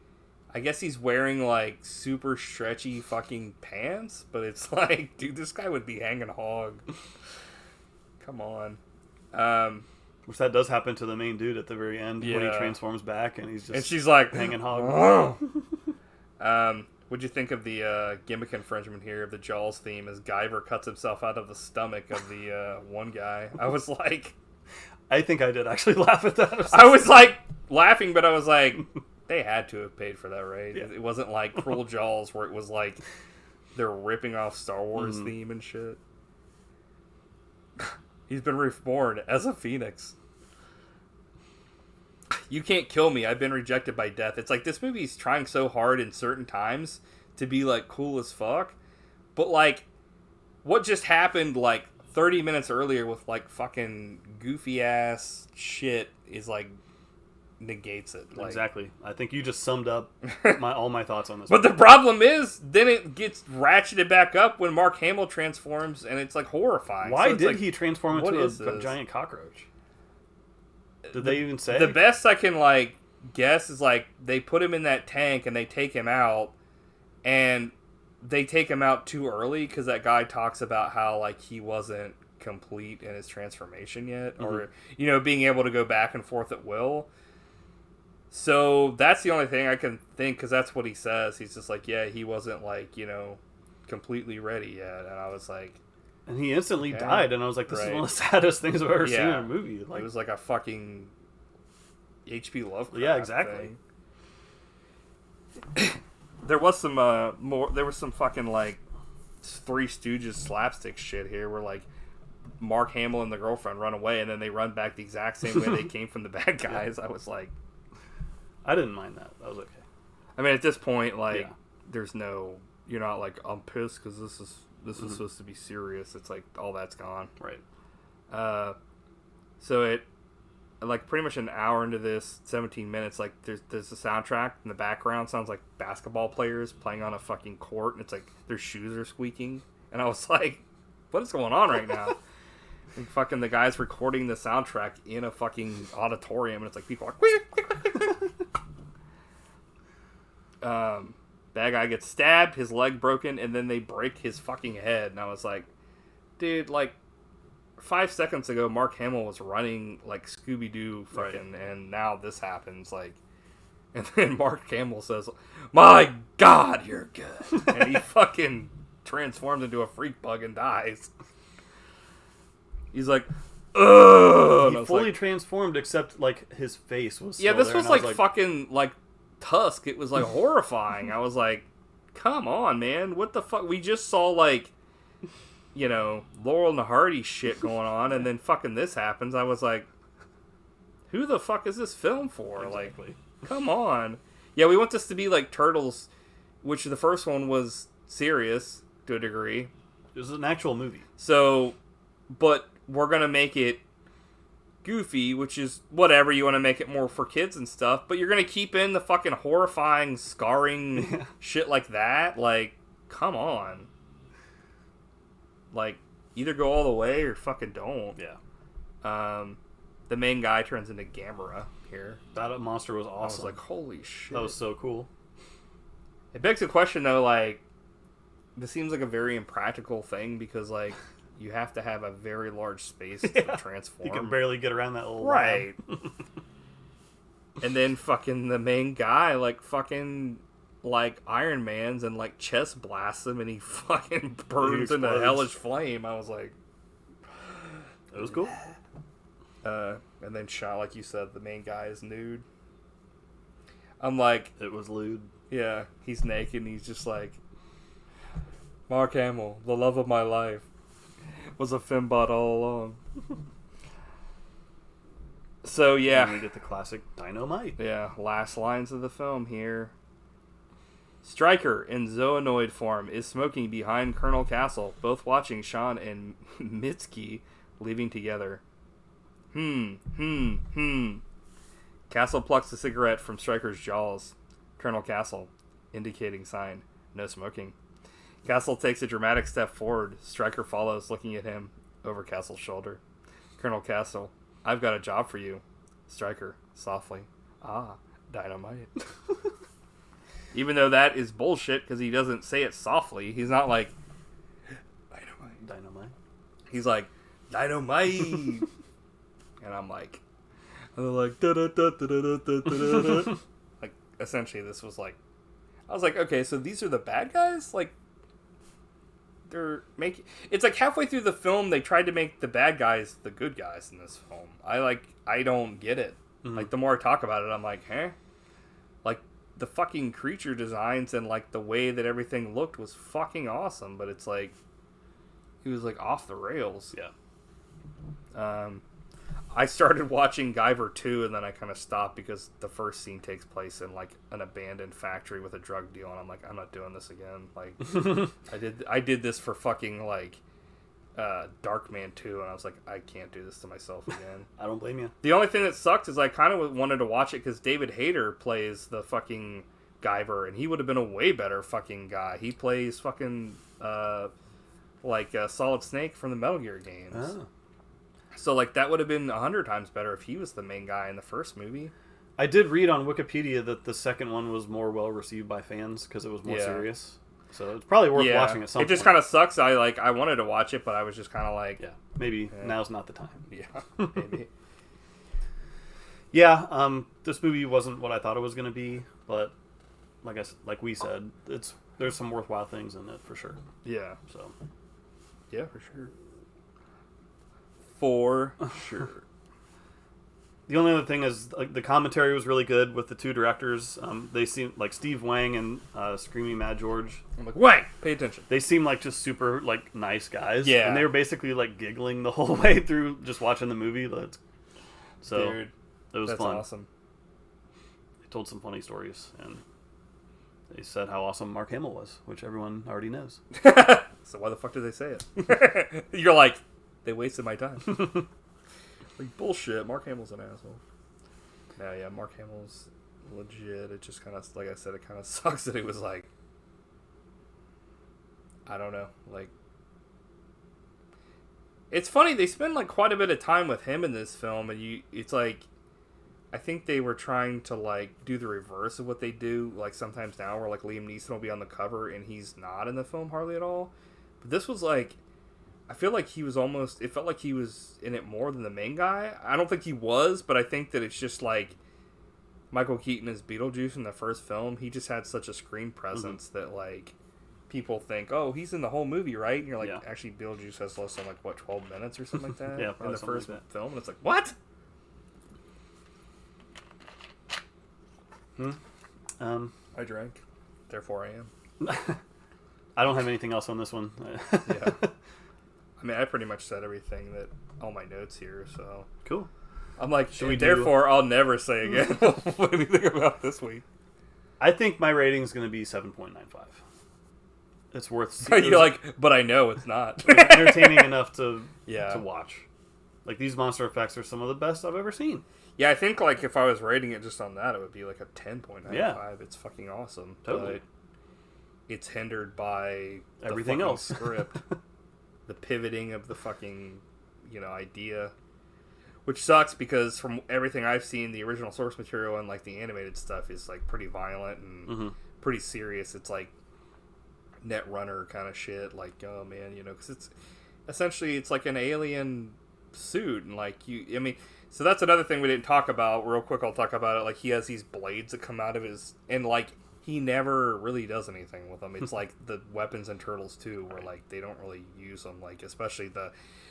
I guess he's wearing like super stretchy fucking pants, but it's like, dude, this guy would be hanging hog. Come on. Which that does happen to the main dude at the very end when he transforms back, and he's just and she's like hanging hog. What'd you think of the gimmick infringement here of the Jaws theme as Guyver cuts himself out of the stomach of the one guy? I was like, I think I did actually laugh at that. I was like laughing, but I was like, they had to have paid for that, right? Yeah. It wasn't like Cruel Jaws where it was like they're ripping off Star Wars theme and shit. He's been reborn as a phoenix. You can't kill me. I've been rejected by death. It's like this movie's trying so hard in certain times to be like cool as fuck, but like what just happened like 30 minutes earlier with like fucking goofy ass shit is like negates it. Like, exactly. I think you just summed up all my thoughts on this. But the problem is, then it gets ratcheted back up when Mark Hamill transforms, and it's like horrifying. Why so did like, he transform into a giant cockroach? Did they even say? The best I can like guess is like they put him in that tank and they take him out, and they take him out too early because that guy talks about how like he wasn't complete in his transformation yet, or you know, being able to go back and forth at will. So that's the only thing I can think, because that's what he says. He's just like, yeah, he wasn't like, you know, completely ready yet, and I was like. And he instantly died, and I was like, this is one of the saddest things I've ever seen in a movie. Like, it was like a fucking H.P. Lovecraft. Yeah, exactly. There was some there was some fucking like Three Stooges slapstick shit here where like Mark Hamill and the girlfriend run away, and then they run back the exact same way they came from the bad guys. I was like, I didn't mind that. That was okay. I mean, at this point, like, there's no, you're not like, I'm pissed because this is supposed to be serious. It's like all that's gone. Right. So it, like, pretty much an hour into this, 17 minutes, like, there's the soundtrack in the background sounds like basketball players playing on a fucking court, and it's like their shoes are squeaking. And I was like, what is going on right now? And fucking the guy's recording the soundtrack in a fucking auditorium, and it's like people are bad guy gets stabbed, his leg broken, and then they break his fucking head. And I was like, dude, like 5 seconds ago Mark Hamill was running like Scooby-Doo fucking, right. And now this happens, like, and then Mark Hamill says, my God, you're good. And he fucking transforms into a freak bug and dies. He's like, ugh. He fully transformed, except like his face was. Yeah, this there, was like fucking like Tusk. It was like horrifying. I was like, come on, man, what the fuck? We just saw like, you know, Laurel and Hardy shit going on, and then fucking this happens. I was like, who the fuck is this film for? Exactly. Like, come on. Yeah, we want this to be like Turtles, which the first one was serious to a degree. It was an actual movie. So, but we're going to make it goofy, which is whatever. You want to make it more for kids and stuff, but you're going to keep in the fucking horrifying, scarring shit like that. Like, come on. Like, either go all the way or fucking don't. Yeah. The main guy turns into Gamera here. That monster was awesome. I was like, holy shit. That was so cool. It begs the question, though, like, this seems like a very impractical thing because, like, you have to have a very large space to transform. You can barely get around that little right. And then fucking the main guy, like, fucking, like, Iron Man's and, like, chest blasts him and he fucking burns into hellish flame. I was like... It was cool. And then shot, like you said, the main guy is nude. I'm like... It was lewd. Yeah, he's naked and he's just like... Mark Hamill, the love of my life, was a fembot all along. So, yeah. And we get the classic dynamite. Yeah, last lines of the film here. Stryker, in zoonoid form, is smoking behind Colonel Castle, both watching Sean and Mitski leaving together. Castle plucks a cigarette from Stryker's jaws. Colonel Castle, indicating sign, no smoking. Castle takes a dramatic step forward. Stryker follows, looking at him over Castle's shoulder. Colonel Castle, I've got a job for you. Stryker, softly, dynamite. Even though that is bullshit, because he doesn't say it softly. He's not like, Dynamite. He's like, dynamite. And I'm like, da-da-da-da-da-da-da-da-da. Like, essentially, this was like, I was like, okay, so these are the bad guys? Like, they're making... It's like halfway through the film, they tried to make the bad guys the good guys in this film. I don't get it. Mm-hmm. Like, the more I talk about it, I'm like, huh? Like, the fucking creature designs and, like, the way that everything looked was fucking awesome, but it's like, it was, like, off the rails. Yeah. I started watching Guyver 2, and then I kind of stopped because the first scene takes place in, like, an abandoned factory with a drug deal, and I'm like, I'm not doing this again. Like, I did this for fucking, like, Darkman 2, and I was like, I can't do this to myself again. I don't blame you. The only thing that sucked is I kind of wanted to watch it because David Hayter plays the fucking Guyver, and he would have been a way better fucking guy. He plays fucking, Solid Snake from the Metal Gear games. Oh. So, like, that would have been 100 times better if he was the main guy in the first movie. I did read on Wikipedia that the second one was more well-received by fans because it was more serious. So, it's probably worth watching at some point. It just kind of sucks. I wanted to watch it, but I was just kind of like... Yeah, maybe now's not the time. Yeah, maybe. Yeah, this movie wasn't what I thought it was going to be, but like we said, there's some worthwhile things in it for sure. Yeah. So. Yeah, for sure. For sure. The only other thing is, like, the commentary was really good with the two directors. They seem like Steve Wang and Screaming Mad George. I'm like, Wang, pay attention. They seem like just super, like, nice guys. Yeah. And they were basically, like, giggling the whole way through just watching the movie. So, dude, it was that's fun. Awesome. They told some funny stories, and they said how awesome Mark Hamill was, which everyone already knows. So why the fuck did they say it? You're like... They wasted my time. Like, bullshit. Mark Hamill's an asshole. Yeah, Mark Hamill's legit. It just kind of, like I said, it kind of sucks that he was like, I don't know, like, it's funny, they spend like quite a bit of time with him in this film, and it's like, I think they were trying to like do the reverse of what they do like sometimes now, where like Liam Neeson will be on the cover and he's not in the film hardly at all. But this was like, I feel like he was almost, it felt like he was in it more than the main guy. I don't think he was, but I think that it's just like Michael Keaton as Beetlejuice in the first film. He just had such a screen presence that like people think, oh, he's in the whole movie, right? And you're like, actually Beetlejuice has less than like what, 12 minutes or something like that in the first film, and it's like, what? I drank, therefore I am. I don't have anything else on this one. Yeah. I mean, I pretty much said everything that all my notes here, so cool. I'm like, therefore I'll never say again anything about this week. I think my rating is going to be 7.95. It's worth. You're like, but I know it's not. It's entertaining enough to watch. Like, these monster effects are some of the best I've ever seen. Yeah, I think like if I was rating it just on that, it would be like a 10.95. Yeah. It's fucking awesome. Totally. But it's hindered by everything else. Script, the pivoting of the fucking, idea, which sucks because from everything I've seen, the original source material and like the animated stuff is like pretty violent and pretty serious. It's like Netrunner kind of shit. Like, oh man, because it's essentially it's like an alien suit, and like so that's another thing we didn't talk about. Real quick, I'll talk about it. Like, he has these blades that come out of his, and like he never really does anything with them. It's like the weapons in Turtles 2, where like they don't really use them. Like, especially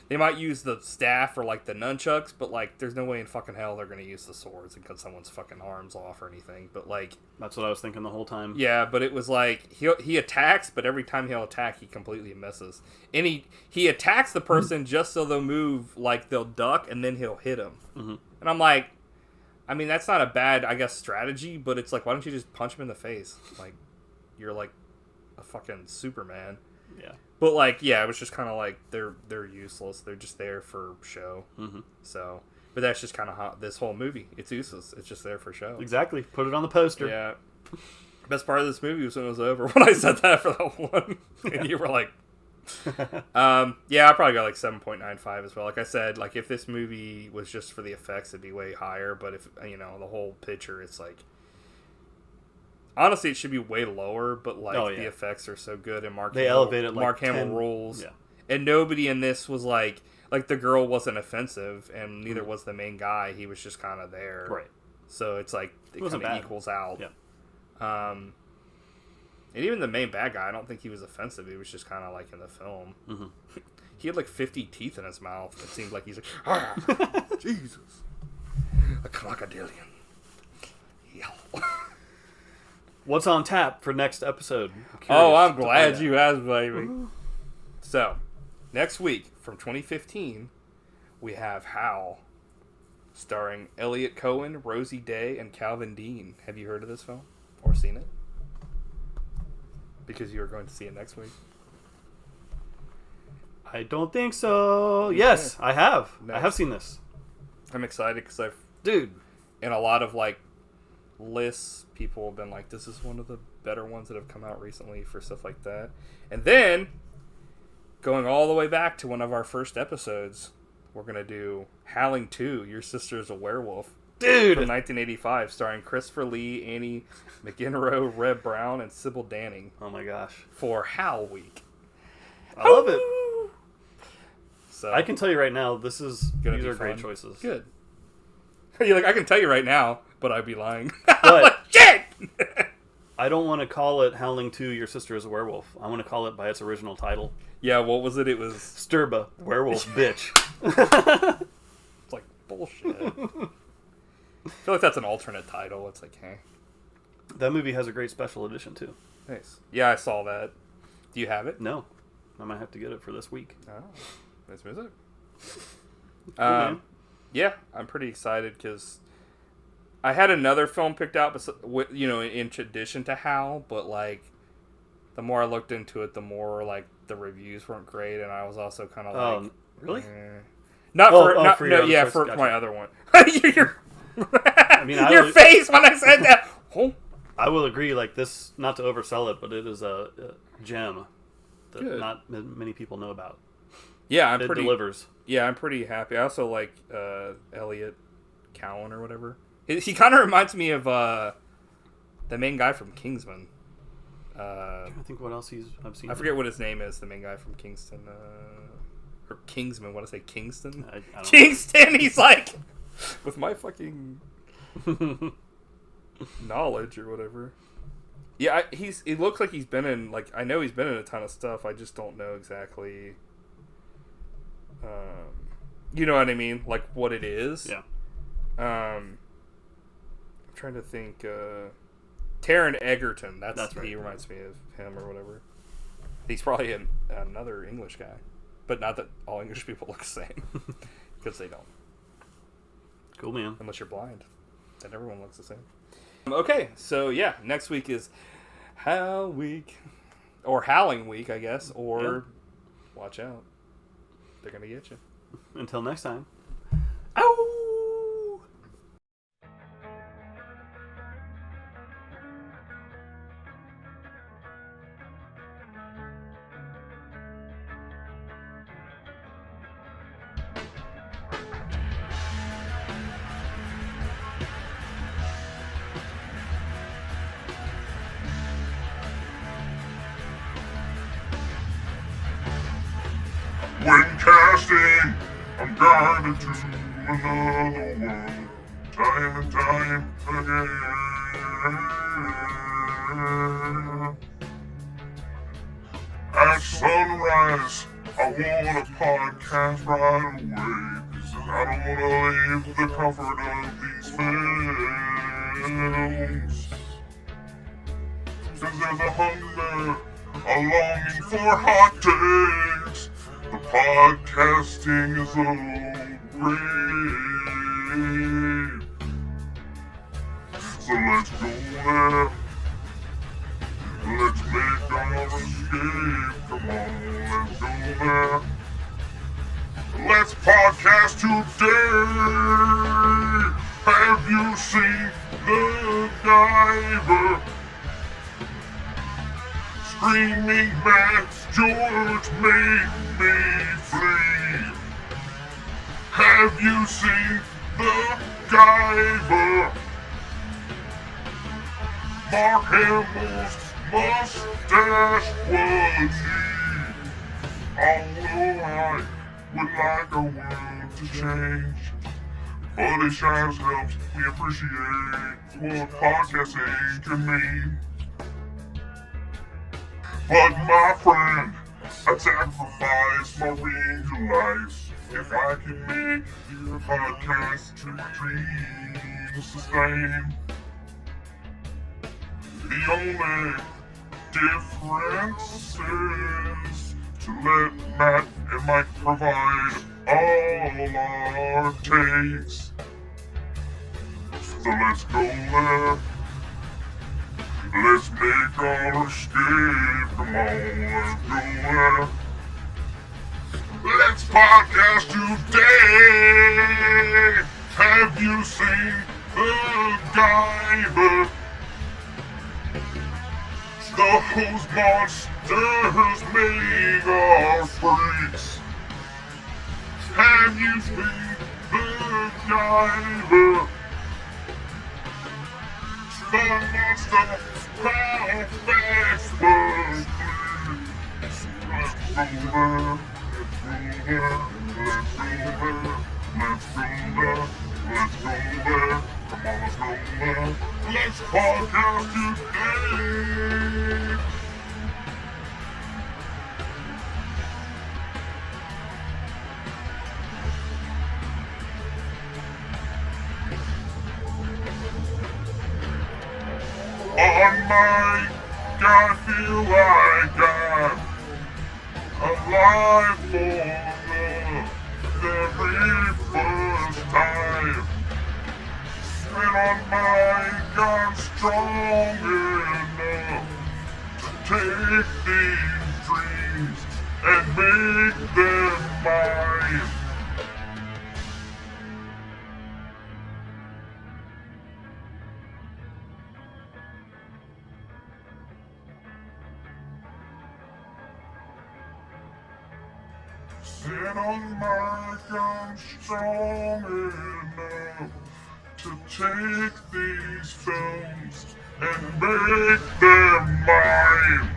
they might use the staff or like the nunchucks, but like there's no way in fucking hell they're gonna use the swords and cut someone's fucking arms off or anything. But like, that's what I was thinking the whole time. Yeah, but it was like he attacks, but every time he'll attack, he completely misses. And he attacks the person just so they'll move, like they'll duck, and then he'll hit him. And I'm like, I mean, that's not a bad, I guess, strategy, but it's like, why don't you just punch him in the face? Like, you're like a fucking Superman. Yeah. But like, yeah, it was just kind of like they're useless. They're just there for show. So, but that's just kind of how this whole movie. It's useless. It's just there for show. Exactly. Put it on the poster. Yeah. Best part of this movie was when it was over. When I said that for that one, and you were like, yeah, I probably got like 7.95 as well. Like I said, like if this movie was just for the effects, it'd be way higher. But if the whole picture, it's like, honestly, it should be way lower. But like the effects are so good, and Mark Hamill rules. Yeah. And nobody in this was like the girl wasn't offensive, and neither was the main guy. He was just kind of there, right? So it's like it kind of equals out. Yeah. And even the main bad guy, I don't think he was offensive. He was just kind of like in the film. He had like 50 teeth in his mouth. It seemed like he's like, Jesus, a crocodilian. Yeah. What's on tap for next episode? I'm glad you asked, baby. So, next week from 2015, we have Howl, starring Elliot Cohen, Rosie Day, and Calvin Dean. Have you heard of this film or seen it? Because you are going to see it next week. I don't think so. Yes, I have. I have seen this. I'm excited because in a lot of like lists, people have been like, this is one of the better ones that have come out recently for stuff like that. And then, going all the way back to one of our first episodes, we're going to do Howling 2, Your Sister's a Werewolf. Dude! From 1985, starring Christopher Lee, Annie McEnroe, Reb Brown, and Sybil Danning. Oh my gosh. For Howl Week. I love it. So I can tell you right now, these are great choices. Good. You're like, I can tell you right now, but I'd be lying. But like, shit! I don't want to call it Howling 2, Your Sister is a Werewolf. I want to call it by its original title. Yeah, what was it? It was Sturba, Werewolf Bitch. It's like, bullshit. I feel like that's an alternate title. It's like, hey. That movie has a great special edition, too. Nice. Yeah, I saw that. Do you have it? No. I might have to get it for this week. Oh, nice music. Cool, yeah, I'm pretty excited because I had another film picked out, in addition to Howl, but like the more I looked into it, the more like the reviews weren't great, and I was also kind of like, really? Not for, for your other choice, for gotcha. my other one. I Your face when I said that. Oh. I will agree, like, this, not to oversell it, but it is a gem that Good. not many people know about. Yeah, It delivers. Yeah, I'm pretty happy. I also like Elliot Cowan or whatever. He kind of reminds me of the main guy from Kingsman. I think what else I've seen. I forget what his name is, the main guy from Kingston. Or Kingsman, what did I say? Kingston? I don't Kingston! He's like, with my fucking knowledge or whatever. Yeah, it looks like he's been in, like, I know he's been in a ton of stuff. I just don't know exactly, you know what I mean? Like, what it is. Yeah. I'm trying to think, Taron Egerton. That's right. He reminds me of him or whatever. He's probably another English guy. But not that all English people look the same. Because they don't. Cool, man. Unless you're blind. Then everyone looks the same. Okay, so yeah, next week is Howl Week. Or Howling Week, I guess. Or watch out. They're going to get you. Until next time. Ow! When casting, I'm guided to another world, time and time again. At sunrise, I want a podcast right away, 'cause I don't want to leave the comfort of these films. 'Cause there's a hunger, a longing for hot takes. The podcasting is so great. So let's go there. Let's make our escape. Come on, let's go there. Let's podcast today. Have you seen the Guyver? Screaming Max George made me flee. Have you seen the Guyver? Mark Hamill's mustache was he. Although I would like a world to change, BuddyShotzPodcast helps me appreciate what podcasting can mean. But my friend, I'd sacrifice my range of life if I can make your podcast dreams sustain. The only difference is to let Matt and Mike provide all our takes. So let's go there. Let's make our escape. Come on, let's go there. Let's podcast today. Have you seen the Guyver? Those monsters make our freaks. Have you seen the Guyver? The monster how fast was please. Let's go there. Let's go there. Let's go there. Let's go there. Come on, let's go there. Let's podcast today. On my God, feel like I'm alive for the very first time. And on my God, strong enough to take these dreams and make them mine. Pretend like I'm strong enough to take these films and make them mine.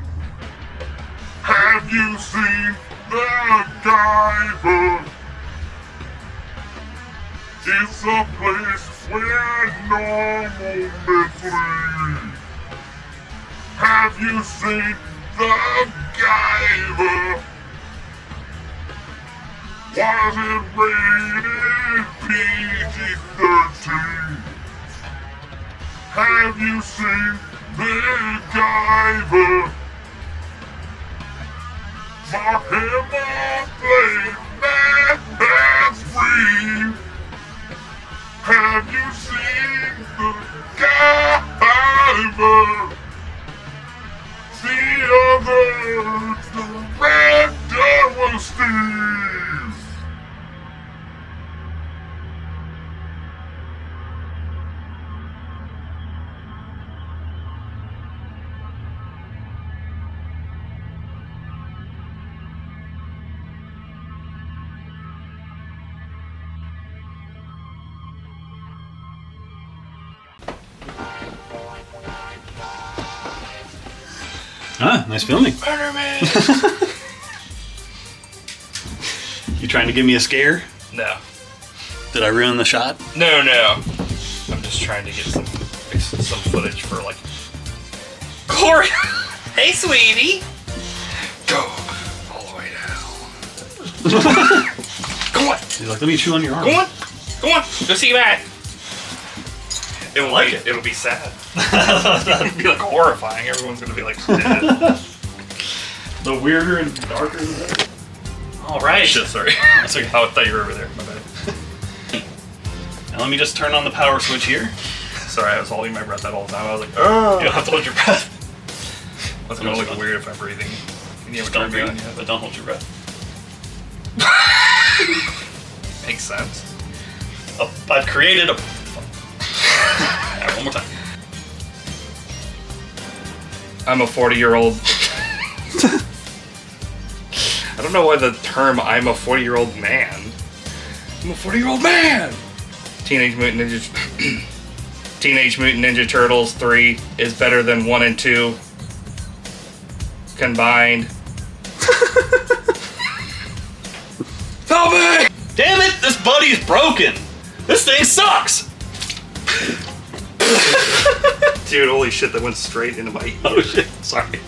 Have you seen the Guyver? It's a place where normal men flee. Have you seen the Guyver? Was it rated PG-13? Have you seen the Guyver? Mark him on play, that's free. Have you seen the Guyver? The other director was Steve. Ah, nice filming. Spider-Man! You trying to give me a scare? No. Did I ruin the shot? No. I'm just trying to get some footage for like. Corey! Hey, sweetie! Go all the way down. Go on! He's like, let me chew on your arm. Go on! Go see that! It will like it. It'll be sad. It'll be like horrifying. Everyone's gonna be like dead. The weirder and darker the better. Alright. Shit, sorry. That's okay. Oh, I thought you were over there. My bad. Now let me just turn on the power switch here. Sorry, I was holding my breath that whole time. I was like, oh! You don't have to hold your breath. It's gonna look weird if I'm breathing. Can you ever Don't turn me on breathe, yet? but don't hold your breath. Makes sense. I've created a... Alright, one more time. I'm a 40-year-old. I don't know why the term "I'm a 40-year-old man." I'm a 40-year-old man. Teenage Mutant Ninja Turtles 3 is better than 1 and 2 combined. Help me! Damn it! This buddy's broken! This thing sucks! Dude, holy shit, that went straight into my ear. Oh shit, sorry.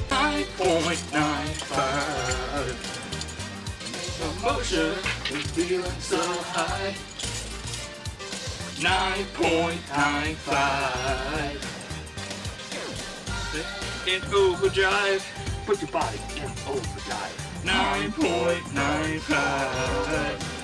9.95. Emotion is feeling so high. 9.95. In overdrive. Put your body in overdrive. 9.95.